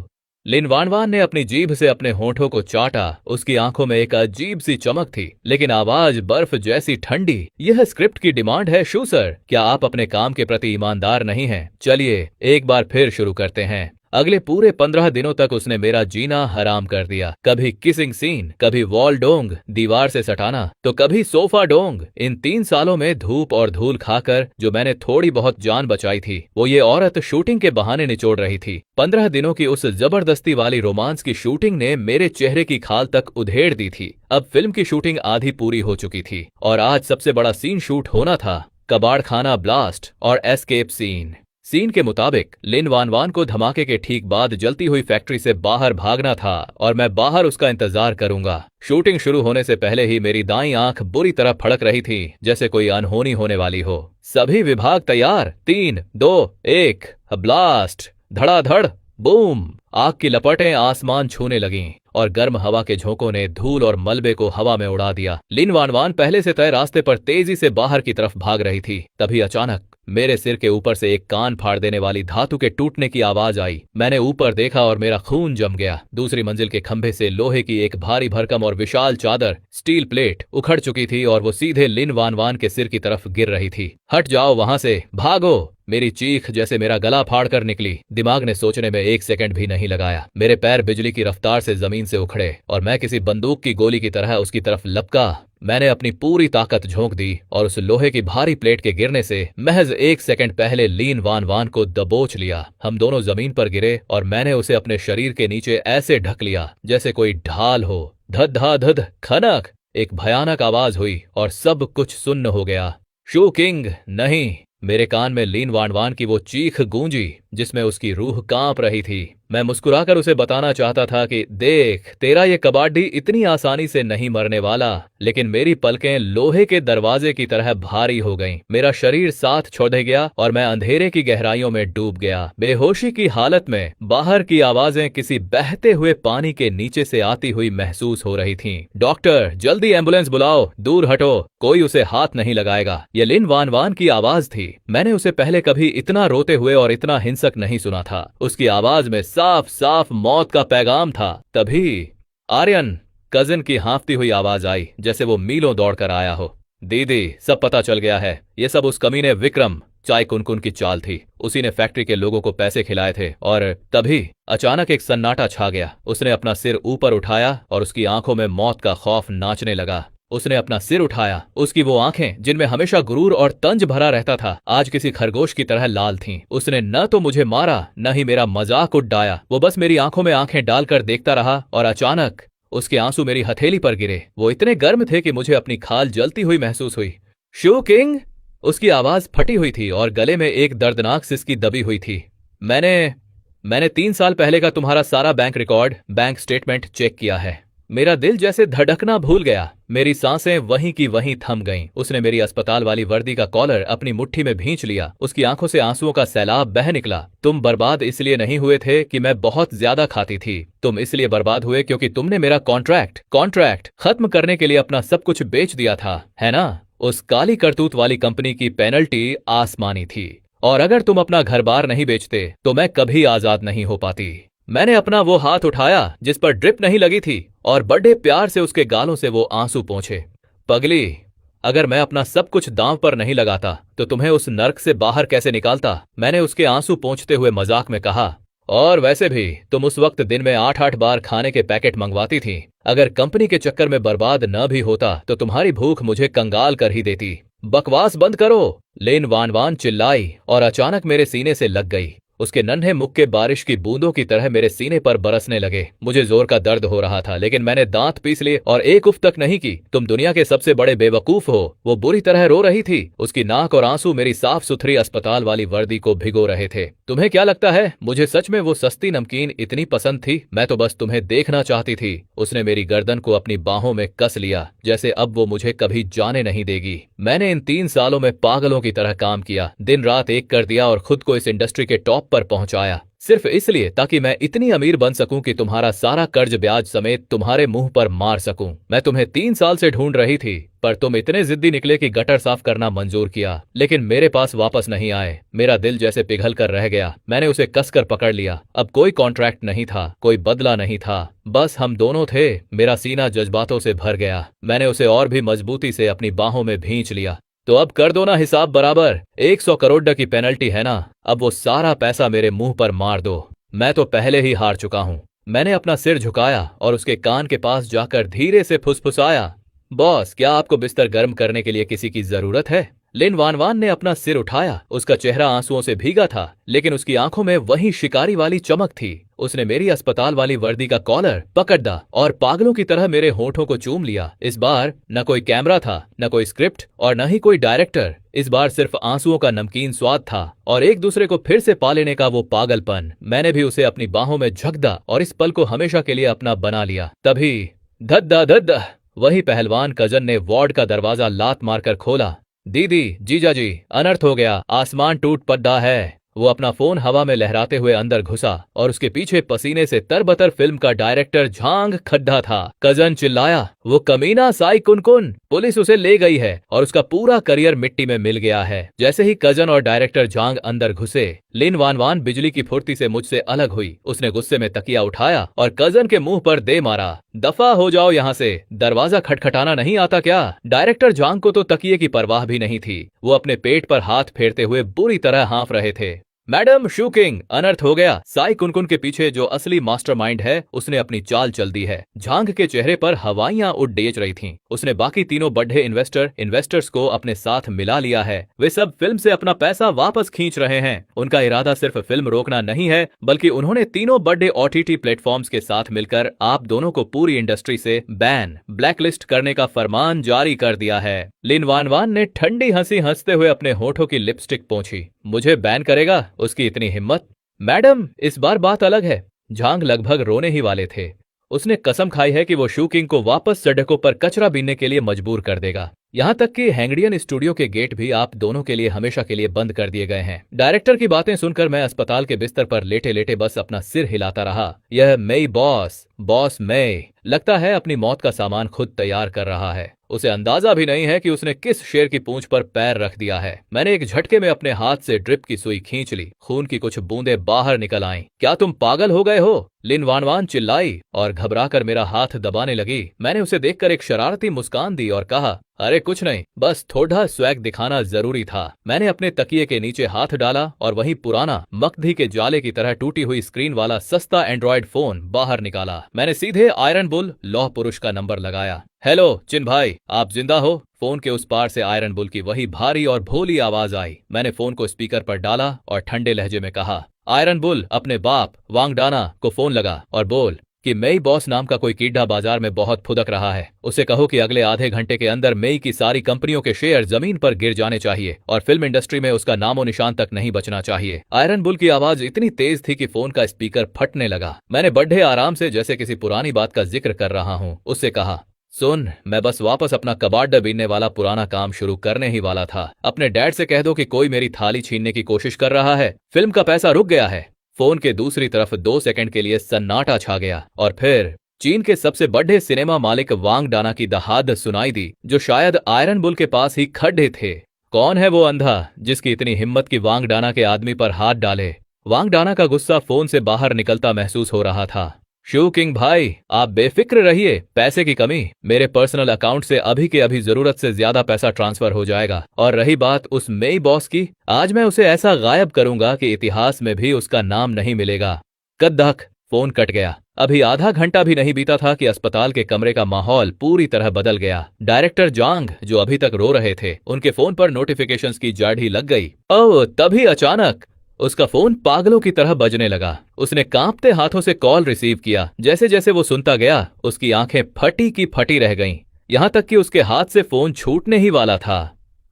[SPEAKER 1] लिन वान वान ने अपनी जीभ से अपने होठों को चाटा। उसकी आंखों में एक अजीब सी चमक थी, लेकिन आवाज बर्फ जैसी ठंडी। यह स्क्रिप्ट की डिमांड है शू सर। क्या आप अपने काम के प्रति ईमानदार नहीं हैं? चलिए एक बार फिर शुरू करते हैं। अगले पूरे 15 दिनों तक उसने मेरा जीना हराम कर दिया। कभी किसिंग सीन, कभी वॉल डोंग, दीवार से सटाना, तो कभी सोफा डोंग। इन 3 सालों में धूप और धूल खाकर जो मैंने थोड़ी बहुत जान बचाई थी, वो ये औरत शूटिंग के बहाने निचोड़ रही थी। 15 दिनों की उस जबरदस्ती वाली रोमांस की शूटिंग ने मेरे चेहरे की खाल तक उधेड़ दी थी। अब फिल्म की शूटिंग आधी पूरी हो चुकी थी और आज सबसे बड़ा सीन शूट होना था, कबाड़ खाना ब्लास्ट और एस्केप सीन। सीन के मुताबिक लिन वान वान को धमाके के ठीक बाद जलती हुई फैक्ट्री से बाहर भागना था और मैं बाहर उसका इंतजार करूंगा। शूटिंग शुरू होने से पहले ही मेरी दाईं आंख बुरी तरह फड़क रही थी जैसे कोई अनहोनी होने वाली हो। सभी विभाग तैयार। 3, 2, 1 ब्लास्ट। धड़ाधड़ बूम। आग की लपटें आसमान छूने लगीं और गर्म हवा के झोंकों ने धूल और मलबे को हवा में उड़ा दिया। लिन वान वान पहले से तय रास्ते पर तेजी से बाहर की तरफ भाग रही थी। तभी अचानक मेरे सिर के ऊपर से एक कान फाड़ देने वाली धातु के टूटने की आवाज आई। मैंने ऊपर देखा और मेरा खून जम गया। दूसरी मंजिल के खंभे से लोहे की एक भारी भरकम और विशाल चादर, स्टील प्लेट, उखड़ चुकी थी और वो सीधे लिन वान वान के सिर की तरफ गिर रही थी। हट जाओ वहां से, भागो। मेरी चीख जैसे मेरा गला फाड़ कर निकली। दिमाग ने सोचने में 1 सेकंड भी नहीं लगाया। मेरे पैर बिजली की रफ्तार से जमीन से उखड़े और मैं किसी बंदूक की गोली की तरह उसकी तरफ लपका। मैंने अपनी पूरी ताकत झोंक दी और उस लोहे की भारी प्लेट के गिरने से महज 1 सेकंड पहले लिन वान वान को दबोच लिया। हम दोनों जमीन पर गिरे और मैंने उसे अपने शरीर के नीचे ऐसे ढक लिया जैसे कोई ढाल हो। धद धा धद खनक। एक भयानक आवाज हुई और सब कुछ सुन्न हो गया। शू किंग नहीं। मेरे कान में लिन वान वान की वो चीख गूंजी जिसमें उसकी रूह कांप रही थी। मैं मुस्कुराकर उसे बताना चाहता था कि देख, तेरा ये कबाड़ी इतनी आसानी से नहीं मरने वाला, लेकिन मेरी पलकें लोहे के दरवाजे की तरह भारी हो गईं। मेरा शरीर साथ छोड़ गया और मैं अंधेरे की गहराइयों में डूब गया। बेहोशी की हालत में बाहर की आवाजें किसी बहते हुए पानी के नीचे से आती हुई महसूस हो रही थीं। डॉक्टर, जल्दी एम्बुलेंस बुलाओ, दूर हटो, कोई उसे हाथ नहीं लगाएगा। ये लिन वान वान की आवाज थी। मैंने उसे पहले कभी इतना रोते हुए और इतना हिंसक नहीं सुना था। उसकी आवाज में साफ साफ मौत का पैगाम था। तभी आर्यन, कजिन की हाँफती हुई आवाज आई जैसे वो मीलों दौड़कर आया हो। दीदी, सब पता चल गया है। ये सब उस कमीने विक्रम चाय कुनकुन की चाल थी। उसी ने फैक्ट्री के लोगों को पैसे खिलाए थे। और तभी अचानक एक सन्नाटा छा गया। उसने अपना सिर ऊपर उठाया और उसकी आंखों में मौत का खौफ नाचने लगा। उसने अपना सिर उठाया। उसकी वो आंखें जिनमें हमेशा गुरूर और तंज भरा रहता था, आज किसी खरगोश की तरह लाल थीं। उसने न तो मुझे मारा, न ही मेरा मजाक उड़ाया। वो बस मेरी आंखों में आंखें डालकर देखता रहा और अचानक उसके आंसू मेरी हथेली पर गिरे। वो इतने गर्म थे कि मुझे अपनी खाल जलती हुई महसूस हुई। शू किंग! उसकी आवाज फटी हुई थी और गले में एक दर्दनाक सिसकी दबी हुई थी। मैंने 3 साल पहले का तुम्हारा सारा bank record, bank statement check किया है। मेरा दिल जैसे धड़कना भूल गया। मेरी सांसें वहीं की वहीं थम गईं। उसने मेरी अस्पताल वाली वर्दी का कॉलर अपनी मुट्ठी में भींच लिया। उसकी आंखों से आंसुओं का सैलाब बह निकला। तुम बर्बाद इसलिए नहीं हुए थे कि मैं बहुत ज्यादा खाती थी। तुम इसलिए बर्बाद हुए क्योंकि तुमने मेरा कॉन्ट्रैक्ट खत्म करने के लिए अपना सब कुछ बेच दिया था, है ना? उस काली करतूत वाली कंपनी की पेनल्टी आसमानी थी। और अगर तुम अपना घर बार नहीं बेचते तो मैं कभी आजाद नहीं हो पाती। मैंने अपना वो हाथ उठाया जिस पर ड्रिप नहीं लगी थी और बड़े प्यार से उसके गालों से वो आंसू पोंछे। पगली, अगर मैं अपना सब कुछ दांव पर नहीं लगाता तो तुम्हें उस नर्क से बाहर कैसे निकालता? मैंने उसके आंसू पोंछते हुए मजाक में कहा। और वैसे भी तुम उस वक्त दिन में 8-8 बार खाने के पैकेट मंगवाती थी। अगर कंपनी के चक्कर में बर्बाद न भी होता तो तुम्हारी भूख मुझे कंगाल कर ही देती। बकवास बंद करो, लिन वान वान चिल्लाई और अचानक मेरे सीने से लग गई। उसके नन्हे मुक्के बारिश की बूंदों की तरह मेरे सीने पर बरसने लगे। मुझे जोर का दर्द हो रहा था, लेकिन मैंने दांत पीस लिए और एक उफ तक नहीं की। तुम दुनिया के सबसे बड़े बेवकूफ हो। वो बुरी तरह रो रही थी। उसकी नाक और आंसू मेरी साफ सुथरी अस्पताल वाली वर्दी को भिगो रहे थे। तुम्हें क्या लगता है मुझे सच में वो सस्ती नमकीन इतनी पसंद थी? मैं तो बस तुम्हें देखना चाहती थी। उसने मेरी गर्दन को अपनी बाहों में कस लिया, जैसे अब वो मुझे कभी जाने नहीं देगी। मैंने इन 3 सालों में पागलों की तरह काम किया, दिन रात एक कर दिया और खुद को इस इंडस्ट्री के टॉप पर पहुंचाया, सिर्फ इसलिए ताकि मैं इतनी अमीर बन सकूं कि तुम्हारा सारा कर्ज ब्याज समेत तुम्हारे मुंह पर मार सकूं। मैं तुम्हें 3 साल से ढूंढ रही थी, पर तुम इतने जिद्दी निकले कि गटर साफ करना मंजूर किया, लेकिन मेरे पास वापस नहीं आए। मेरा दिल जैसे पिघल कर रह गया। मैंने उसे कसकर पकड़ लिया। अब कोई कॉन्ट्रैक्ट नहीं था, कोई बदला नहीं था, बस हम दोनों थे। मेरा सीना जज्बातों से भर गया। मैंने उसे और भी मजबूती से अपनी बाहों में भींच लिया। तो अब कर दो ना हिसाब बराबर। 100 करोड़ की पेनल्टी है ना? अब वो सारा पैसा मेरे मुंह पर मार दो। मैं तो पहले ही हार चुका हूं। मैंने अपना सिर झुकाया और उसके कान के पास जाकर धीरे से फुसफुसाया। बॉस, क्या आपको बिस्तर गर्म करने के लिए किसी की जरूरत है? लिन वान वान ने अपना सिर उठाया। उसका चेहरा आंसुओं से भीगा था, लेकिन उसकी आंखों में वही शिकारी वाली चमक थी। उसने मेरी अस्पताल वाली वर्दी का कॉलर पकड़ा और पागलों की तरह मेरे होठों को चूम लिया। इस बार न कोई कैमरा था, न कोई स्क्रिप्ट और न ही कोई डायरेक्टर। इस बार सिर्फ आंसुओं का नमकीन स्वाद था और एक दूसरे को फिर से पा लेने का वो पागलपन। मैंने भी उसे अपनी बाहों में झकदा और इस पल को हमेशा के लिए अपना बना लिया। तभी धद्दा धद्दा, वही पहलवान कजन ने वार्ड का दरवाजा लात मारकर खोला। दीदी, जीजाजी, अनर्थ हो गया, आसमान टूट पड़ा है। वो अपना फोन हवा में लहराते हुए अंदर घुसा और उसके पीछे पसीने से तरबतर फिल्म का डायरेक्टर झांग खड्डा था। कजन चिल्लाया, वो कमीना साई कुनकुन, पुलिस उसे ले गई है और उसका पूरा करियर मिट्टी में मिल गया है। जैसे ही कजन और डायरेक्टर झांग अंदर घुसे, लिन वान वान बिजली की फुर्ती से मुझसे अलग हुई। उसने गुस्से में तकिया उठाया और कजन के मुंह पर दे मारा। दफा हो जाओ यहाँ से, दरवाजा खटखटाना नहीं आता क्या? डायरेक्टर झांग को तो तकिए की परवाह भी नहीं थी। वो अपने पेट पर हाथ फेरते हुए बुरी तरह हाँफ रहे थे। मैडम शूकिंग, अनर्थ हो गया। साई कुनकुन के पीछे जो असली मास्टरमाइंड है उसने अपनी चाल चल दी है। झांग के चेहरे पर हवाइयां उड़ डेच रही थीं। उसने बाकी तीनों बड़े इन्वेस्टर्स को अपने साथ मिला लिया है। वे सब फिल्म से अपना पैसा वापस खींच रहे हैं। उनका इरादा सिर्फ फिल्म रोकना नहीं है, बल्कि उन्होंने तीनों बड़े OTT प्लेटफॉर्म्स के साथ मिलकर आप दोनों को पूरी इंडस्ट्री से ब्लैकलिस्ट करने का फरमान जारी कर दिया है। लिन वान वान ने ठंडी हंसी हंसते हुए अपने होठों की लिपस्टिक पोंछी। मुझे बैन करेगा? उसकी इतनी हिम्मत? मैडम, इस बार बात अलग है। झांग लगभग रोने ही वाले थे। उसने कसम खाई है कि वो शू किंग को वापस सड़कों पर कचरा बीनने के लिए मजबूर कर देगा। यहाँ तक कि हैंगडियन स्टूडियो के गेट भी आप दोनों के लिए हमेशा के लिए बंद कर दिए गए हैं। डायरेक्टर की बातें सुनकर मैं अस्पताल के बिस्तर पर लेटे लेटे बस अपना सिर हिलाता रहा। यह मई बॉस मई लगता है अपनी मौत का सामान खुद तैयार कर रहा है। उसे अंदाजा भी नहीं है कि उसने किस शेर की पूंछ पर पैर रख दिया है। मैंने एक झटके में अपने हाथ से ड्रिप की सुई खींच ली। खून की कुछ बूंदें बाहर निकल आईं। क्या तुम पागल हो गए हो? लिन वान वान चिल्लाई और घबराकर मेरा हाथ दबाने लगी। मैंने उसे देखकर एक शरारती मुस्कान दी और कहा, अरे कुछ नहीं, बस थोड़ा स्वैग दिखाना जरूरी था। मैंने अपने तकिए के नीचे हाथ डाला और वही पुराना मकधी के जाले की तरह टूटी हुई स्क्रीन वाला सस्ता एंड्रॉयड फोन बाहर निकाला। मैंने सीधे आयरन बुल लौह पुरुष का नंबर लगाया। हेलो चिन भाई, आप जिंदा हो? फोन के उस पार से आयरन बुल की वही भारी और भोली आवाज आई। मैंने फोन को स्पीकर पर डाला और ठंडे लहजे में कहा, आयरन बुल, अपने बाप वांगडाना को फोन लगा और बोल, कि मेई बॉस नाम का कोई कीड़ा बाजार में बहुत फुदक रहा है। उसे कहो कि अगले आधे घंटे के अंदर मेई की सारी कंपनियों के शेयर जमीन पर गिर जाने चाहिए और फिल्म इंडस्ट्री में उसका नामो निशान तक नहीं बचना चाहिए। आयरन बुल की आवाज इतनी तेज थी कि फोन का स्पीकर फटने लगा। मैंने बड़े आराम से, जैसे किसी पुरानी बात का जिक्र कर रहा हूँ, उससे कहा, सुन, मैं बस वापस अपना कबाड़ बीनने वाला पुराना काम शुरू करने ही वाला था। अपने डैड से कह दो कि कोई मेरी थाली छीनने की कोशिश कर रहा है। फिल्म का पैसा रुक गया है। फोन के दूसरी तरफ 2 सेकंड के लिए सन्नाटा छा गया और फिर चीन के सबसे बड़े सिनेमा मालिक वांग डाना की दहाड़ सुनाई दी, जो शायद आयरन बुल के पास ही खड़े थे। कौन है वो अंधा जिसकी इतनी हिम्मत की वांग डाना के आदमी पर हाथ डाले? वांग डाना का गुस्सा फोन से बाहर निकलता महसूस हो रहा था। शू किंग भाई, आप बेफिक्र रहिए, पैसे की कमी, मेरे पर्सनल अकाउंट से अभी के अभी जरूरत से ज्यादा पैसा ट्रांसफर हो जाएगा। और रही बात उस मेई बॉस की, आज मैं उसे ऐसा गायब करूंगा कि इतिहास में भी उसका नाम नहीं मिलेगा। कद्दक, फोन कट गया। अभी आधा घंटा भी नहीं बीता था कि अस्पताल के कमरे का माहौल पूरी तरह बदल गया। डायरेक्टर जांग, जो अभी तक रो रहे थे, उनके फोन पर नोटिफिकेशंस की जाढ़ी लग गई। ओह, तभी अचानक उसका फोन पागलों की तरह बजने लगा। उसने कांपते हाथों से कॉल रिसीव किया। जैसे जैसे वो सुनता गया, उसकी आंखें फटी की फटी रह गईं, यहां तक कि उसके हाथ से फोन छूटने ही वाला था।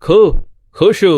[SPEAKER 1] खुशू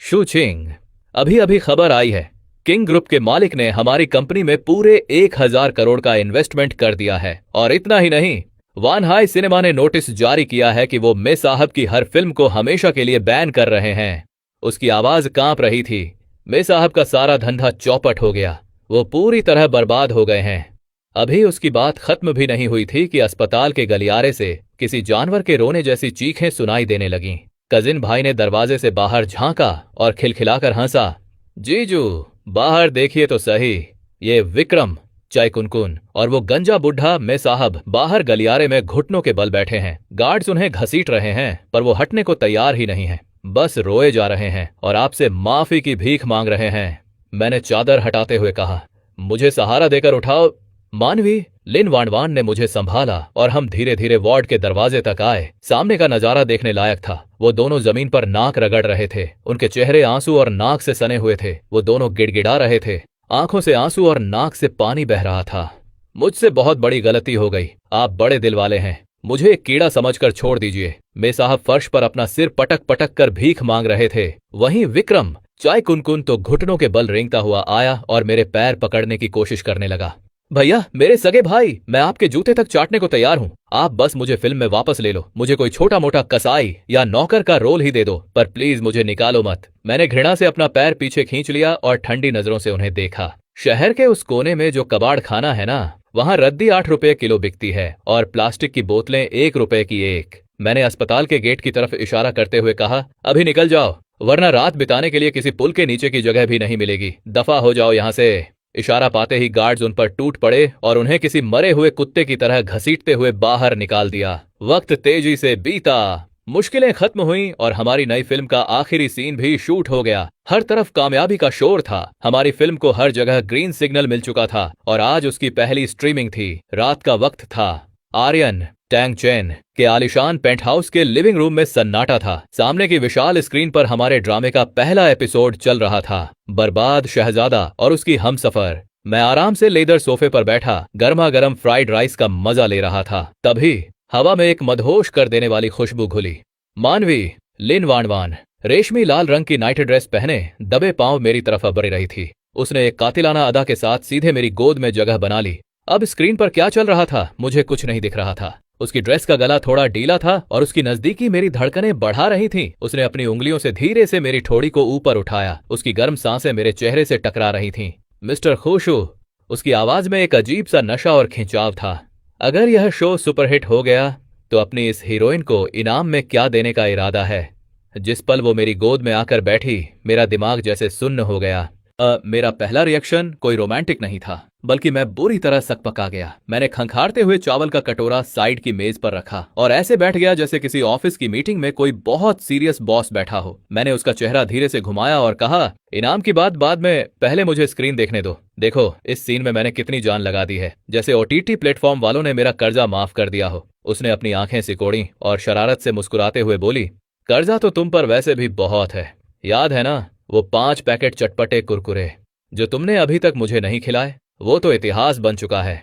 [SPEAKER 1] शू चिंग, अभी अभी खबर आई है, किंग ग्रुप के मालिक ने हमारी कंपनी में पूरे 1000 करोड़ का इन्वेस्टमेंट कर दिया है। और इतना ही नहीं, वान हाई सिनेमा ने नोटिस जारी किया है कि वो मे साहब की हर फिल्म को हमेशा के लिए बैन कर रहे हैं। उसकी आवाज कांप रही थी। मे साहब का सारा धंधा चौपट हो गया। वो पूरी तरह बर्बाद हो गए हैं। अभी उसकी बात खत्म भी नहीं हुई थी कि अस्पताल के गलियारे से किसी जानवर के रोने जैसी चीखें सुनाई देने लगीं। कजिन भाई ने दरवाजे से बाहर झांका और खिलखिलाकर हंसा। जीजू, बाहर देखिए तो सही, ये विक्रम, चाय कुनकुन और वो गंजा बुढ़ा मे साहब बाहर गलियारे में घुटनों के बल बैठे हैं। गार्ड्स उन्हें घसीट रहे हैं, पर वो हटने को तैयार ही नहीं है। बस रोए जा रहे हैं और आपसे माफी की भीख मांग रहे हैं। मैंने चादर हटाते हुए कहा, मुझे सहारा देकर उठाओ। मानवी, लिन वानवान ने मुझे संभाला और हम धीरे धीरे वार्ड के दरवाजे तक आए। सामने का नजारा देखने लायक था। वो दोनों जमीन पर नाक रगड़ रहे थे। उनके चेहरे आंसू और नाक से सने हुए थे। वो दोनों गिड़गिड़ा रहे थे। आंखों से आंसू और नाक से पानी बह रहा था। मुझसे बहुत बड़ी गलती हो गई। आप बड़े दिल वाले हैं, मुझे एक कीड़ा समझकर छोड़ दीजिए। मे साहब फर्श पर अपना सिर पटक पटक कर भीख मांग रहे थे। वहीं विक्रम, चाय कुनकुन, तो घुटनों के बल रेंगता हुआ आया और मेरे पैर पकड़ने की कोशिश करने लगा। भैया, मेरे सगे भाई, मैं आपके जूते तक चाटने को तैयार हूँ। आप बस मुझे फिल्म में वापस ले लो। मुझे कोई छोटा मोटा कसाई या नौकर का रोल ही दे दो, पर प्लीज मुझे निकालो मत। मैंने घृणा से अपना पैर पीछे खींच लिया और ठंडी नजरों से उन्हें देखा। शहर के उस कोने में जो कबाड़ खाना है ना, वहां रद्दी 8 रुपए किलो बिकती है और प्लास्टिक की बोतलें 1 रुपए की एक। मैंने अस्पताल के गेट की तरफ इशारा करते हुए कहा, अभी निकल जाओ, वरना रात बिताने के लिए किसी पुल के नीचे की जगह भी नहीं मिलेगी। दफा हो जाओ यहां से। इशारा पाते ही गार्ड्स उन पर टूट पड़े और उन्हें किसी मरे हुए कुत्ते की तरह घसीटते हुए बाहर निकाल दिया। वक्त तेजी से बीता। मुश्किलें खत्म हुईं और हमारी नई फिल्म का आखिरी सीन भी शूट हो गया। हर तरफ कामयाबी का शोर था। हमारी फिल्म को हर जगह ग्रीन सिग्नल मिल चुका था और आज उसकी पहली स्ट्रीमिंग थी। रात का वक्त था। आर्यन टैंग चेन के आलिशान पेंट हाउस के लिविंग रूम में सन्नाटा था। सामने की विशाल स्क्रीन पर हमारे ड्रामे का पहला एपिसोड चल रहा था, बर्बाद शहजादा और उसकी हमसफर। मैं आराम से लेदर सोफे पर बैठा गर्मा गर्म फ्राइड राइस का मजा ले रहा था। तभी हवा में एक मदहोश कर देने वाली खुशबू घुली। मानवी, लिन वानवान, रेशमी लाल रंग की नाइट ड्रेस पहने दबे पांव मेरी तरफ बढ़ रही थी। उसने एक कातिलाना अदा के साथ सीधे मेरी गोद में जगह बना ली। अब स्क्रीन पर क्या चल रहा था मुझे कुछ नहीं दिख रहा था। उसकी ड्रेस का गला थोड़ा ढीला था और उसकी नजदीकी मेरी धड़कनें बढ़ा रही थीं। उसने अपनी उंगलियों से धीरे से मेरी ठोड़ी को ऊपर उठाया। उसकी गर्म सांसें मेरे चेहरे से टकरा रही थीं। मिस्टर खुशू, उसकी आवाज में एक अजीब सा नशा और खिंचाव था। अगर यह शो सुपरहिट हो गया तो अपनी इस हीरोइन को इनाम में क्या देने का इरादा है? जिस पल वो मेरी गोद में आकर बैठी, मेरा दिमाग जैसे सुन्न हो गया। मेरा पहला रिएक्शन कोई रोमांटिक नहीं था, बल्कि मैं बुरी तरह सकपका गया। मैंने खंखारते हुए चावल का कटोरा साइड की मेज पर रखा और ऐसे बैठ गया जैसे किसी ऑफिस की मीटिंग में कोई बहुत सीरियस बॉस बैठा हो। मैंने उसका चेहरा धीरे से घुमाया और कहा, इनाम की बात बाद में, पहले मुझे स्क्रीन देखने दो। देखो, इस सीन में मैंने कितनी जान लगा दी है, जैसे ओटीटी प्लेटफॉर्म वालों ने मेरा कर्जा माफ कर दिया हो। उसने अपनी आंखें सिकोड़ी और शरारत से मुस्कुराते हुए बोली, कर्जा तो तुम पर वैसे भी बहुत है। याद है ना वो 5 पैकेट चटपटे कुरकुरे जो तुमने अभी तक मुझे नहीं खिलाए? वो तो इतिहास बन चुका है।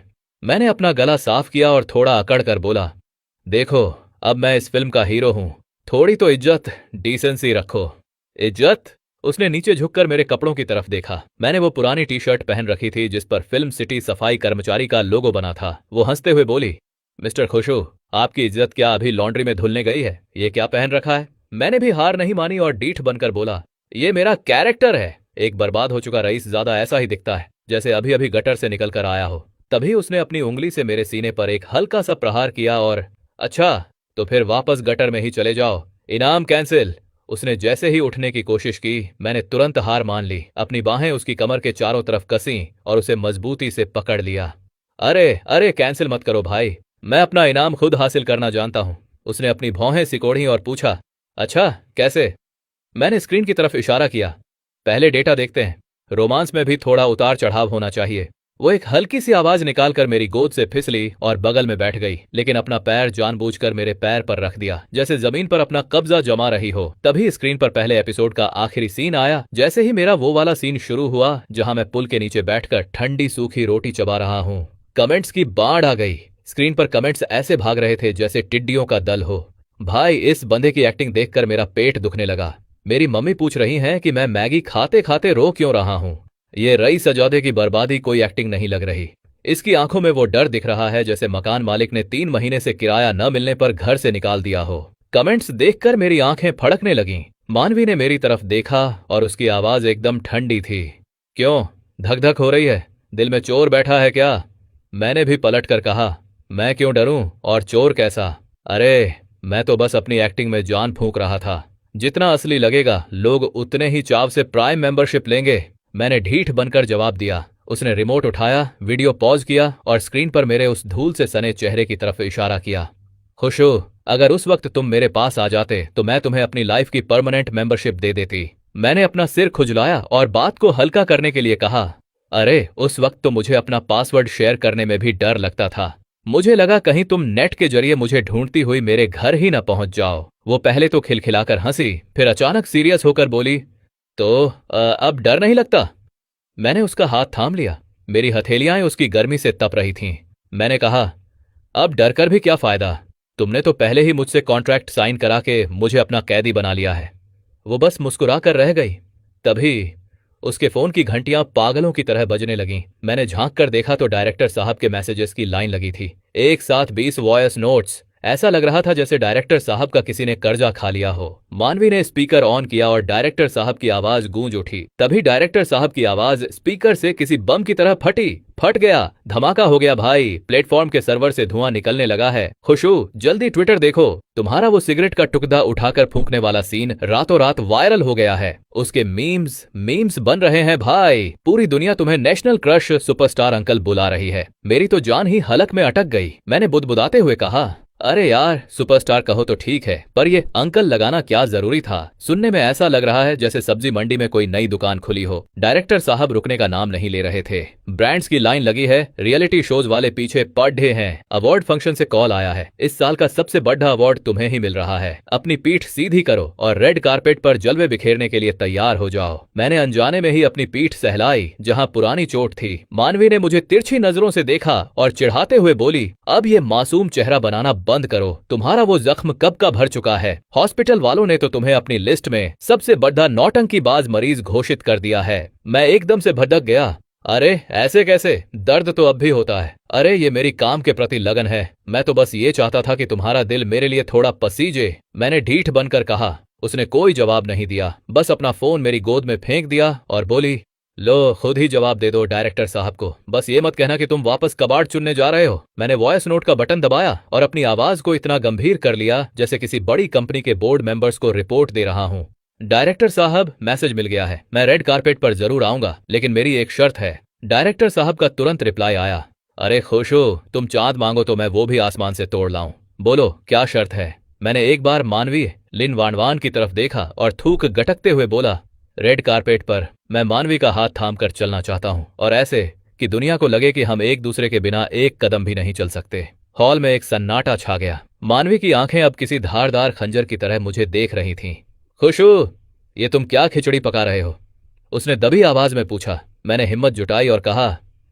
[SPEAKER 1] मैंने अपना गला साफ किया और थोड़ा अकड़ कर बोला, देखो, अब मैं इस फिल्म का हीरो हूं, थोड़ी तो इज्जत, डिसेंसी रखो। इज्जत? उसने नीचे झुककर मेरे कपड़ों की तरफ देखा। मैंने वो पुरानी टी शर्ट पहन रखी थी जिस पर फिल्म सिटी सफाई कर्मचारी का लोगो बना था। वो हंसते हुए बोली, मिस्टर खुशू, आपकी इज्जत क्या अभी लॉन्ड्री में धुलने गई है? ये क्या पहन रखा है? मैंने भी हार नहीं मानी और डीठ बनकर बोला, ये मेरा कैरेक्टर है। एक बर्बाद हो चुका रईस ज्यादा ऐसा ही दिखता है, जैसे अभी अभी गटर से निकल कर आया हो। तभी उसने अपनी उंगली से मेरे सीने पर एक हल्का सा प्रहार किया और, अच्छा, तो फिर वापस गटर में ही चले जाओ, इनाम कैंसिल। उसने जैसे ही उठने की कोशिश की, मैंने तुरंत हार मान ली। अपनी बाहें उसकी कमर के चारों तरफ कसी और उसे मजबूती से पकड़ लिया। अरे अरे, कैंसिल मत करो भाई, मैं अपना इनाम खुद हासिल करना जानता हूं। उसने अपनी भौहें सिकोड़ी और पूछा, अच्छा कैसे? मैंने स्क्रीन की तरफ इशारा किया। पहले डेटा देखते हैं, रोमांस में भी थोड़ा उतार चढ़ाव होना चाहिए। वो एक हल्की सी आवाज निकालकर मेरी गोद से फिसली और बगल में बैठ गई, लेकिन अपना पैर जानबूझकर मेरे पैर पर रख दिया, जैसे जमीन पर अपना कब्जा जमा रही हो। तभी स्क्रीन पर पहले एपिसोड का आखिरी सीन आया। जैसे ही मेरा वो वाला सीन शुरू हुआ जहां मैं पुल के नीचे बैठकर ठंडी सूखी रोटी चबा रहा हूं, कमेंट्स की बाढ़ आ गई। स्क्रीन पर कमेंट्स ऐसे भाग रहे थे जैसे टिड्डियों का दल हो। भाई, इस बंदे की एक्टिंग देखकर मेरा पेट दुखने लगा। मेरी मम्मी पूछ रही हैं कि मैं मैगी खाते खाते रो क्यों रहा हूं। ये रईस सजौदे की बर्बादी कोई एक्टिंग नहीं लग रही। इसकी आंखों में वो डर दिख रहा है जैसे मकान मालिक ने 3 महीने से किराया न मिलने पर घर से निकाल दिया हो। कमेंट्स देखकर मेरी आंखें फड़कने लगीं। मानवी ने मेरी तरफ देखा और उसकी आवाज एकदम ठंडी थी। क्यों, धक धक हो रही है? दिल में चोर बैठा है क्या? मैंने भी पलट कर कहा, मैं क्यों डरूं, और चोर कैसा? अरे, मैं तो बस अपनी एक्टिंग में जान फूंक रहा था। जितना असली लगेगा, लोग उतने ही चाव से प्राइम मेंबरशिप लेंगे। मैंने ढीठ बनकर जवाब दिया। उसने रिमोट उठाया, वीडियो पॉज किया और स्क्रीन पर मेरे उस धूल से सने चेहरे की तरफ इशारा किया। खुशू, अगर उस वक्त तुम मेरे पास आ जाते तो मैं तुम्हें अपनी लाइफ की परमानेंट मेंबरशिप दे देती। मैंने अपना सिर खुजलाया और बात को हल्का करने के लिए कहा, अरे, उस वक्त तो मुझे अपना पासवर्ड शेयर करने में भी डर लगता था। मुझे लगा कहीं तुम नेट के जरिए मुझे ढूंढती हुई मेरे घर ही न पहुंच जाओ। वो पहले तो खिलखिलाकर हंसी, फिर अचानक सीरियस होकर बोली, तो अब डर नहीं लगता? मैंने उसका हाथ थाम लिया। मेरी हथेलियां उसकी गर्मी से तप रही थीं। मैंने कहा, अब डर कर भी क्या फायदा? तुमने तो पहले ही मुझसे कॉन्ट्रैक्ट साइन करा के मुझे अपना कैदी बना लिया है। वो बस मुस्कुराकर रह गई। तभी उसके फोन की घंटियां पागलों की तरह बजने लगीं। मैंने झांक कर देखा तो डायरेक्टर साहब के मैसेजेस की लाइन लगी थी, एक साथ 20 वॉयस नोट्स। ऐसा लग रहा था जैसे डायरेक्टर साहब का किसी ने कर्जा खा लिया हो। मानवी ने स्पीकर ऑन किया और डायरेक्टर साहब की आवाज गूंज उठी। तभी डायरेक्टर साहब की आवाज स्पीकर से किसी बम की तरह फट गया। धमाका हो गया भाई। प्लेटफॉर्म के सर्वर से धुआं निकलने लगा है। खुशू, जल्दी ट्विटर देखो, तुम्हारा वो सिगरेट का टुकड़ा उठाकर फूंकने वाला सीन रातों रात वायरल हो गया है। उसके मीम्स बन रहे हैं भाई। पूरी दुनिया तुम्हें नेशनल क्रश सुपरस्टार अंकल बुला रही है। मेरी तो जान ही हलक में अटक गई। मैंने बुदबुदाते हुए कहा, अरे यार, सुपरस्टार कहो तो ठीक है, पर ये अंकल लगाना क्या जरूरी था? सुनने में ऐसा लग रहा है जैसे सब्जी मंडी में कोई नई दुकान खुली हो। डायरेक्टर साहब रुकने का नाम नहीं ले रहे थे। ब्रांड्स की लाइन लगी है, रियलिटी शोज वाले पीछे पड़े हैं। अवार्ड फंक्शन से कॉल आया है, इस साल का सबसे बड़ा अवार्ड तुम्हें ही मिल रहा है। अपनी पीठ सीधी करो और रेड कारपेट पर जलवे बिखेरने के लिए तैयार हो जाओ। मैंने अनजाने में ही अपनी पीठ सहलाई जहां पुरानी चोट थी। मानवी ने मुझे तिरछी नजरों से देखा और चिढ़ाते हुए बोली, अब ये मासूम चेहरा बनाना बंद करो। तुम्हारा वो जख्म कब का भर चुका है। हॉस्पिटल वालों ने तो तुम्हें अपनी लिस्ट में सबसे बड़ा नौटंकीबाज मरीज घोषित कर दिया है। मैं एकदम से भटक गया। अरे ऐसे कैसे? दर्द तो अब भी होता है। अरे ये मेरी काम के प्रति लगन है। मैं तो बस ये चाहता था कि तुम्हारा दिल मेरे लिए थोड़ा पसीजे। मैंने ढीठ बनकर कहा। उसने कोई जवाब नहीं दिया, बस अपना फोन मेरी गोद में फेंक दिया और बोली, लो खुद ही जवाब दे दो डायरेक्टर साहब को। बस ये मत कहना कि तुम वापस कबाड़ चुनने जा रहे हो। मैंने वॉइस नोट का बटन दबाया और अपनी आवाज को इतना गंभीर कर लिया जैसे किसी बड़ी कंपनी के बोर्ड मेंबर्स को रिपोर्ट दे रहा हूं। डायरेक्टर साहब, मैसेज मिल गया है। मैं रेड कारपेट पर जरूर आऊंगा, लेकिन मेरी एक शर्त है। डायरेक्टर साहब का तुरंत रिप्लाई आया, अरे खुश हो, तुम चांद मांगो तो मैं वो भी आसमान से तोड़ लाऊं। बोलो क्या शर्त है? मैंने एक बार मानवी लिन वानवान की तरफ देखा और थूक गटकते हुए बोला, रेड कारपेट पर मैं मानवी का हाथ थाम कर चलना चाहता हूं, और ऐसे कि दुनिया को लगे कि हम एक दूसरे के बिना एक कदम भी नहीं चल सकते। हॉल में एक सन्नाटा छा गया। मानवी की आंखें अब किसी धारदार खंजर की तरह मुझे देख रही थीं। खुशू, ये तुम क्या खिचड़ी पका रहे हो? उसने दबी आवाज में पूछा। मैंने हिम्मत जुटाई और कहा,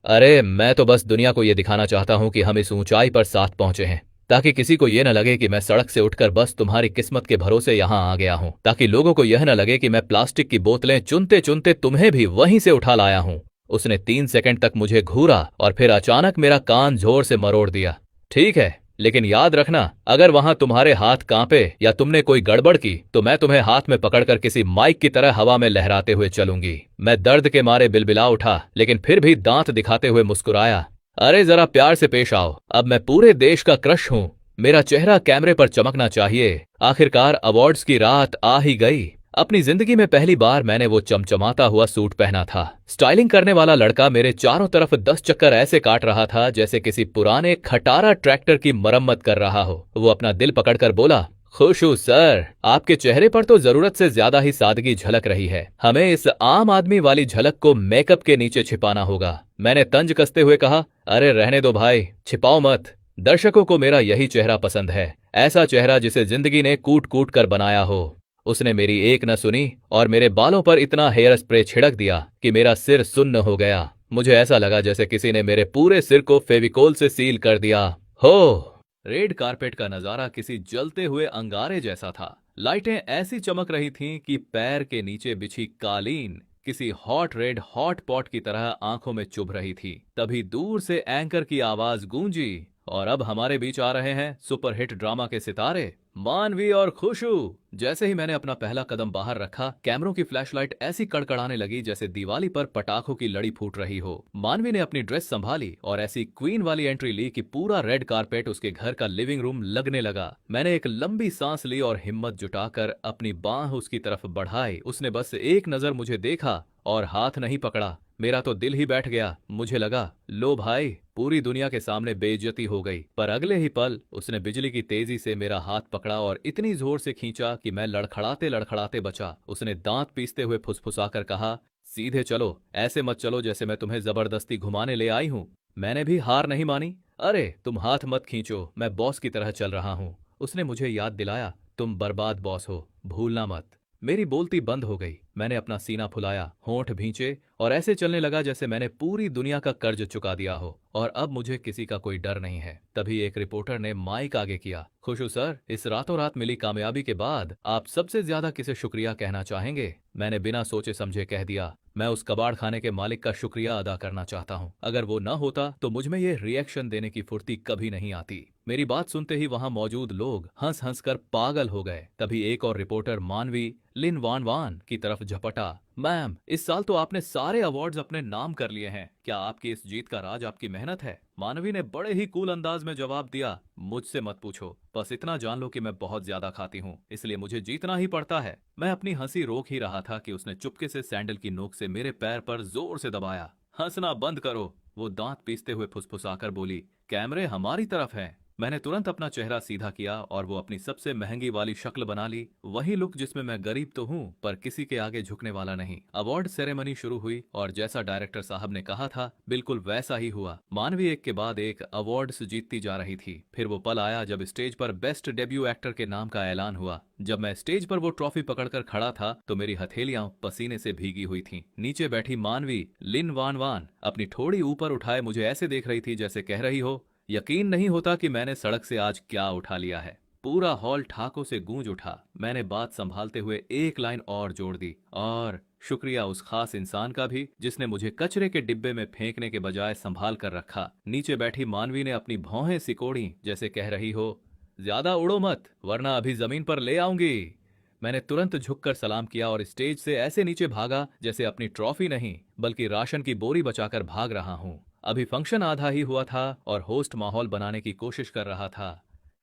[SPEAKER 1] अरे मैं तो बस दुनिया को ये दिखाना चाहता हूँ कि हम इस ऊंचाई पर साथ पहुंचे हैं, ताकि किसी को ये न लगे कि मैं सड़क से उठकर बस तुम्हारी किस्मत के भरोसे यहाँ आ गया हूँ, ताकि लोगों को यह न लगे कि मैं प्लास्टिक की बोतलें चुनते चुनते तुम्हें भी वहीं से उठा लाया हूँ। उसने 3 सेकंड तक मुझे घूरा और फिर अचानक मेरा कान जोर से मरोड़ दिया। ठीक है, लेकिन याद रखना, अगर वहां तुम्हारे हाथ कांपे या तुमने कोई गड़बड़ की तो मैं तुम्हें हाथ में पकड़कर किसी माइक की तरह हवा में लहराते हुए चलूंगी। मैं दर्द के मारे बिलबिला उठा, लेकिन फिर भी दांत दिखाते हुए मुस्कुराया। अरे जरा प्यार से पेश आओ, अब मैं पूरे देश का क्रश हूँ। मेरा चेहरा कैमरे पर चमकना चाहिए। आखिरकार अवार्ड्स की रात आ ही गई। अपनी जिंदगी में पहली बार मैंने वो चमचमाता हुआ सूट पहना था। स्टाइलिंग करने वाला लड़का मेरे चारों तरफ 10 चक्कर ऐसे काट रहा था जैसे किसी पुराने खटारा ट्रैक्टर की मरम्मत कर रहा हो। वो अपना दिल पकड़कर बोला, खुश हूँ सर, आपके चेहरे पर तो जरूरत से ज्यादा ही सादगी झलक रही है। हमें इस आम आदमी वाली झलक को मेकअप के नीचे छिपाना होगा। मैंने तंज कसते हुए कहा, अरे रहने दो भाई, छिपाओ मत। दर्शकों को मेरा यही चेहरा पसंद है, ऐसा चेहरा जिसे जिंदगी ने कूट कूट कर बनाया हो। उसने मेरी एक न सुनी और मेरे बालों पर इतना हेयर स्प्रे छिड़क दिया कि मेरा सिर सुन्न हो गया। मुझे ऐसा लगा जैसे किसी ने मेरे पूरे सिर को फेविकोल से सील कर दिया हो। रेड कारपेट का नजारा किसी जलते हुए अंगारे जैसा था। लाइटें ऐसी चमक रही थीं कि पैर के नीचे बिछी कालीन किसी हॉट रेड हॉट पॉट की तरह आंखों में चुभ रही थी। तभी दूर से एंकर की आवाज गूंजी और अब हमारे बीच आ रहे हैं सुपरहिट ड्रामा के सितारे मानवी और खुशू। जैसे ही मैंने अपना पहला कदम बाहर रखा, कैमरों की फ्लैशलाइट ऐसी कड़कड़ाने लगी जैसे दिवाली पर पटाखों की लड़ी फूट रही हो। मानवी ने अपनी ड्रेस संभाली और ऐसी क्वीन वाली एंट्री ली कि पूरा रेड कारपेट उसके घर का लिविंग रूम लगने लगा। मैंने एक लंबी सांस ली और हिम्मत जुटाकर अपनी बांह उसकी तरफ बढ़ाई। उसने बस एक नजर मुझे देखा और हाथ नहीं पकड़ा। मेरा तो दिल ही बैठ गया। मुझे लगा, लो भाई, पूरी दुनिया के सामने बेइज्जती हो गई। पर अगले ही पल उसने बिजली की तेजी से मेरा हाथ पकड़ा और इतनी जोर से खींचा कि मैं लड़खड़ाते लड़खड़ाते बचा। उसने दांत पीसते हुए फुसफुसाकर कहा, सीधे चलो, ऐसे मत चलो जैसे मैं तुम्हें जबरदस्ती घुमाने ले आई हूँ। मैंने भी हार नहीं मानी। अरे तुम हाथ मत खींचो, मैं बॉस की तरह चल रहा हूँ। उसने मुझे याद दिलाया, तुम बर्बाद बॉस हो, भूलना मत। मेरी बोलती बंद हो गई। मैंने अपना सीना फुलाया, होंठ भींचे और ऐसे चलने लगा जैसे मैंने पूरी दुनिया का कर्ज चुका दिया हो और अब मुझे किसी का कोई डर नहीं है। तभी एक रिपोर्टर ने माइक आगे किया, खुशू सर, इस रातों रात मिली कामयाबी के बाद आप सबसे ज्यादा किसे शुक्रिया कहना चाहेंगे? मैंने बिना सोचे समझे कह दिया, मैं उस कबाड़ खाने के मालिक का शुक्रिया अदा करना चाहता हूँ। अगर वो न होता तो मुझ में ये रिएक्शन देने की फुर्ती कभी नहीं आती। मेरी बात सुनते ही वहां मौजूद लोग हंस हंस कर पागल हो गए। तभी एक और रिपोर्टर मानवी लिन वान वान की तरफ झपटा, मैम, इस साल तो आपने सारे अवार्ड्स अपने नाम कर लिए हैं, क्या आपकी इस जीत का राज आपकी मेहनत है? मानवी ने बड़े ही कूल अंदाज में जवाब दिया, मुझसे मत पूछो, बस इतना जान लो कि मैं बहुत ज्यादा खाती हूँ, इसलिए मुझे जीतना ही पड़ता है। मैं अपनी हंसी रोक ही रहा था कि उसने चुपके से सैंडल की नोक से मेरे पैर पर जोर से दबाया। हंसना बंद करो, वो दांत पीसते हुए फुसफुसाकर बोली, कैमरे हमारी तरफ हैं। मैंने तुरंत अपना चेहरा सीधा किया और वो अपनी सबसे महंगी वाली शक्ल बना ली, वही लुक जिसमें मैं गरीब तो हूँ पर किसी के आगे झुकने वाला नहीं। अवार्ड सेरेमनी शुरू हुई और जैसा डायरेक्टर साहब ने कहा था बिल्कुल वैसा ही हुआ। मानवी एक के बाद एक अवार्ड्स जीतती जा रही थी। फिर वो पल आया जब स्टेज पर बेस्ट डेब्यू एक्टर के नाम का ऐलान हुआ। जब मैं स्टेज पर वो ट्रॉफी पकड़कर खड़ा था तो मेरी हथेलियां पसीने से भीगी हुई थीं। नीचे बैठी मानवी लिन वान वान अपनी ठोड़ी ऊपर उठाए मुझे ऐसे देख रही थी जैसे कह रही हो, यकीन नहीं होता कि मैंने सड़क से आज क्या उठा लिया है। पूरा हॉल ठाकों से गूंज उठा। मैंने बात संभालते हुए एक लाइन और जोड़ दी, और शुक्रिया उस खास इंसान का भी जिसने मुझे कचरे के डिब्बे में फेंकने के बजाय संभाल कर रखा। नीचे बैठी मानवी ने अपनी भौहें सिकोड़ी जैसे कह रही हो, ज्यादा उड़ो मत वरना अभी जमीन पर ले आऊंगी। मैंने तुरंत झुककर सलाम किया और स्टेज से ऐसे नीचे भागा जैसे अपनी ट्रॉफी नहीं बल्कि राशन की बोरी बचाकर भाग रहा हूँ। अभी फंक्शन आधा ही हुआ था और होस्ट माहौल बनाने की कोशिश कर रहा था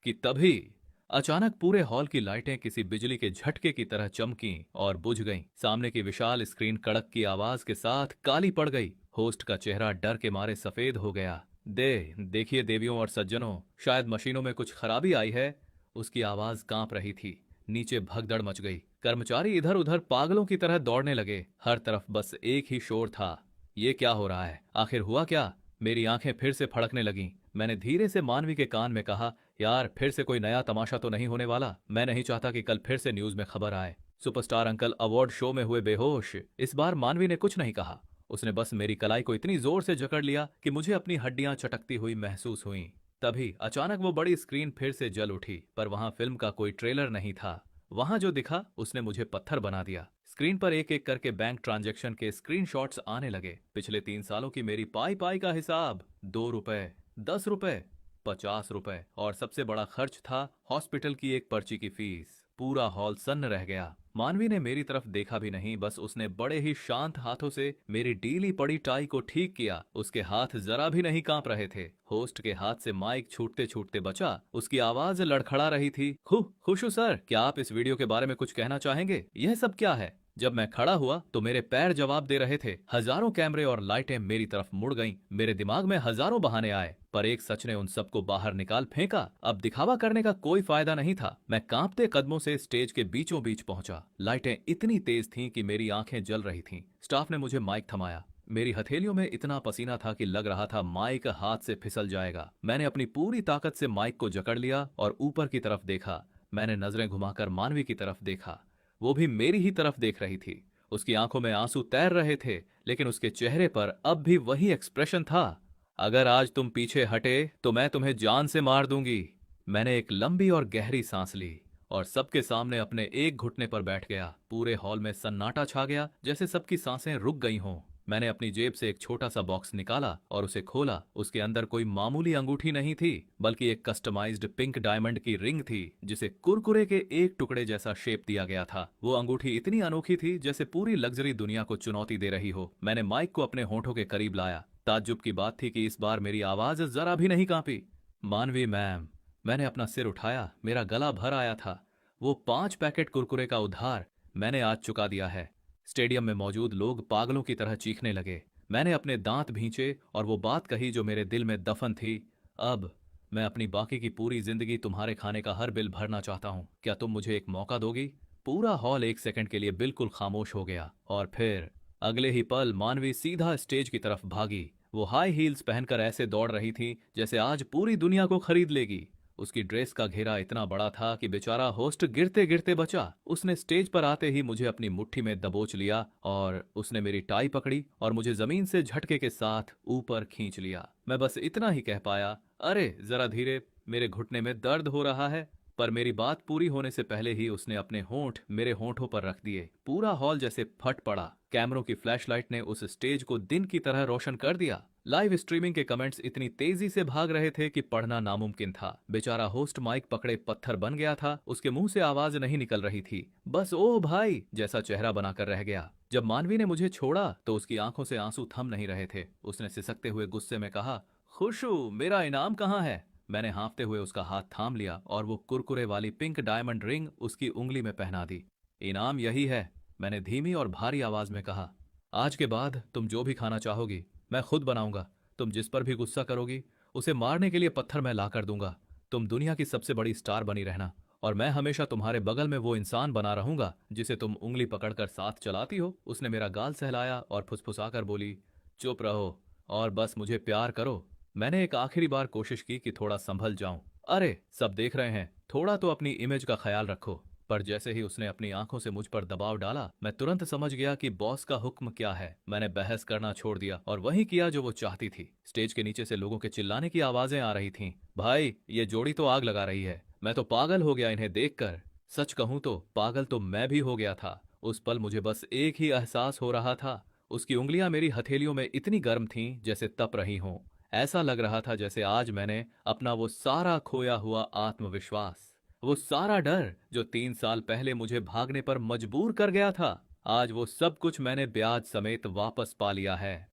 [SPEAKER 1] कि तभी अचानक पूरे हॉल की लाइटें किसी बिजली के झटके की तरह चमकीं और बुझ गईं। सामने की विशाल स्क्रीन कड़क की आवाज के साथ काली पड़ गई। होस्ट का चेहरा डर के मारे सफेद हो गया। देखिए देवियों और सज्जनों, शायद मशीनों में कुछ खराबी आई है। उसकी आवाज कांप रही थी। नीचे भगदड़ मच गई। कर्मचारी इधर उधर पागलों की तरह दौड़ने लगे। हर तरफ बस एक ही शोर था, ये क्या हो रहा है? आखिर हुआ क्या? मेरी आंखें फिर से फड़कने लगीं। मैंने धीरे से मानवी के कान में कहा, यार फिर से कोई नया तमाशा तो नहीं होने वाला? मैं नहीं चाहता कि कल फिर से न्यूज में खबर आए, सुपरस्टार अंकल अवार्ड शो में हुए बेहोश। इस बार मानवी ने कुछ नहीं कहा। उसने बस मेरी कलाई को इतनी जोर से जकड़ लिया कि मुझे अपनी हड्डियां चटकती हुई महसूस हुईं। तभी अचानक वो बड़ी स्क्रीन फिर से जल उठी, पर वहां फिल्म का कोई ट्रेलर नहीं था। वहां जो दिखा उसने मुझे पत्थर बना दिया। स्क्रीन पर एक एक करके बैंक ट्रांजैक्शन के स्क्रीनशॉट्स आने लगे। पिछले 3 सालों की मेरी पाई पाई का हिसाब, 2 रुपए, 10 रुपए, 50 रुपए, और सबसे बड़ा खर्च था हॉस्पिटल की एक पर्ची की फीस। पूरा हॉल सन्न रह गया। मानवी ने मेरी तरफ देखा भी नहीं, बस उसने बड़े ही शांत हाथों से मेरी ढीली पड़ी टाई को ठीक किया। उसके हाथ जरा भी नहीं कांप रहे थे। होस्ट के हाथ से माइक छूटते छूटते बचा। उसकी आवाज लड़खड़ा रही थी। खुशू सर, क्या आप इस वीडियो के बारे में कुछ कहना चाहेंगे? यह सब क्या है? जब मैं खड़ा हुआ तो मेरे पैर जवाब दे रहे थे। हजारों कैमरे और लाइटें मेरी तरफ मुड़ गईं। मेरे दिमाग में हजारों बहाने आए, पर एक सच ने उन सबको बाहर निकाल फेंका। अब दिखावा करने का कोई फायदा नहीं था। मैं कांपते कदमों से स्टेज के बीचों बीच पहुंचा। लाइटें इतनी तेज थीं कि मेरी आंखें जल रही थीं। स्टाफ ने मुझे माइक थमाया। मेरी हथेलियों में इतना पसीना था कि लग रहा था माइक हाथ से फिसल जाएगा। मैंने अपनी पूरी ताकत से माइक को जकड़ लिया और ऊपर की तरफ देखा। मैंने नजरें घुमाकर मानवी की तरफ देखा। वो भी मेरी ही तरफ देख रही थी। उसकी आंखों में आंसू तैर रहे थे, लेकिन उसके चेहरे पर अब भी वही एक्सप्रेशन था। अगर आज तुम पीछे हटे तो मैं तुम्हें जान से मार दूंगी। मैंने एक लंबी और गहरी सांस ली और सबके सामने अपने एक घुटने पर बैठ गया। पूरे हॉल में सन्नाटा छा गया, जैसे सबकी सांसें रुक गई हों। मैंने अपनी जेब से एक छोटा सा बॉक्स निकाला और उसे खोला। उसके अंदर कोई मामूली अंगूठी नहीं थी, बल्कि एक कस्टमाइज्ड पिंक डायमंड की रिंग थी, जिसे कुरकुरे के एक टुकड़े जैसा शेप दिया गया था। वो अंगूठी इतनी अनोखी थी जैसे पूरी लग्जरी दुनिया को चुनौती दे रही हो। मैंने माइक को अपने होठों के करीब लाया। ताज्जुब की बात थी कि इस बार मेरी आवाज जरा भी नहीं कांपी। मानवी मैम, मैंने अपना सिर उठाया। मेरा गला भर आया था। वो 5 पैकेट कुरकुरे का उधार मैंने आज चुका दिया है। स्टेडियम में मौजूद लोग पागलों की तरह चीखने लगे। मैंने अपने दांत भींचे और वो बात कही जो मेरे दिल में दफन थी। अब मैं अपनी बाकी की पूरी जिंदगी तुम्हारे खाने का हर बिल भरना चाहता हूं। क्या तुम मुझे एक मौका दोगी? पूरा हॉल एक सेकंड के लिए बिल्कुल खामोश हो गया और फिर अगले ही पल मानवी सीधा स्टेज की तरफ भागी। वो हाई हील्स पहनकर ऐसे दौड़ रही थी जैसे आज पूरी दुनिया को खरीद लेगी। उसकी ड्रेस का घेरा इतना बड़ा था कि बेचारा होस्ट गिरते गिरते बचा। उसने स्टेज पर आते ही मुझे अपनी मुट्ठी में दबोच लिया और उसने मेरी टाई पकड़ी और मुझे जमीन से झटके के साथ ऊपर खींच लिया। मैं बस इतना ही कह पाया, अरे जरा धीरे, मेरे घुटने में दर्द हो रहा है। पर मेरी बात पूरी होने से पहले ही उसने अपने होंठ मेरे होंठों पर रख दिए। पूरा हॉल जैसे फट पड़ा। कैमरों की फ्लैशलाइट ने उस स्टेज को दिन की तरह रोशन कर दिया। लाइव स्ट्रीमिंग के कमेंट्स इतनी तेजी से भाग रहे थे कि पढ़ना नामुमकिन था। बेचारा होस्ट माइक पकड़े पत्थर बन गया था। उसके मुंह से आवाज नहीं निकल रही थी, बस ओ भाई जैसा चेहरा बनाकर रह गया। जब मानवी ने मुझे छोड़ा तो उसकी आंखों से आंसू थम नहीं रहे थे। उसने सिसकते हुए गुस्से में कहा, खुशू, मेरा इनाम कहाँ है? मैंने हाँफते हुए उसका हाथ थाम लिया और वो कुरकुरे वाली पिंक डायमंड रिंग उसकी उंगली में पहना दी। इनाम यही है, मैंने धीमी और भारी आवाज में कहा। आज के बाद तुम जो भी खाना चाहोगी मैं खुद बनाऊंगा। तुम जिस पर भी गुस्सा करोगी उसे मारने के लिए पत्थर मैं ला कर दूंगा। तुम दुनिया की सबसे बड़ी स्टार बनी रहना और मैं हमेशा तुम्हारे बगल में वो इंसान बना रहूंगा जिसे तुम उंगली पकड़कर साथ चलाती हो। उसने मेरा गाल सहलाया और फुसफुसाकर बोली, चुप रहो और बस मुझे प्यार करो। मैंने एक आखिरी बार कोशिश की कि थोड़ा संभल जाऊं। अरे सब देख रहे हैं, थोड़ा तो अपनी इमेज का ख्याल रखो। पर जैसे ही उसने अपनी आंखों से मुझ पर दबाव डाला, मैं तुरंत समझ गया कि बॉस का हुक्म क्या है। मैंने बहस करना छोड़ दिया और वही किया जो वो चाहती थी। स्टेज के नीचे से लोगों के चिल्लाने की आवाजें आ रही थीं। भाई, ये जोड़ी तो आग लगा रही है। मैं तो पागल हो गया इन्हें देखकर। सच कहूं तो पागल तो मैं भी हो गया था। उस पल मुझे बस एक ही एहसास हो रहा था, उसकी उंगलियां मेरी हथेलियों में इतनी गर्म थीं जैसे तप रही हों। ऐसा लग रहा था जैसे आज मैंने अपना वो सारा खोया हुआ आत्मविश्वास, वो सारा डर जो 3 साल पहले मुझे भागने पर मजबूर कर गया था, आज वो सब कुछ मैंने ब्याज समेत वापस पा लिया है।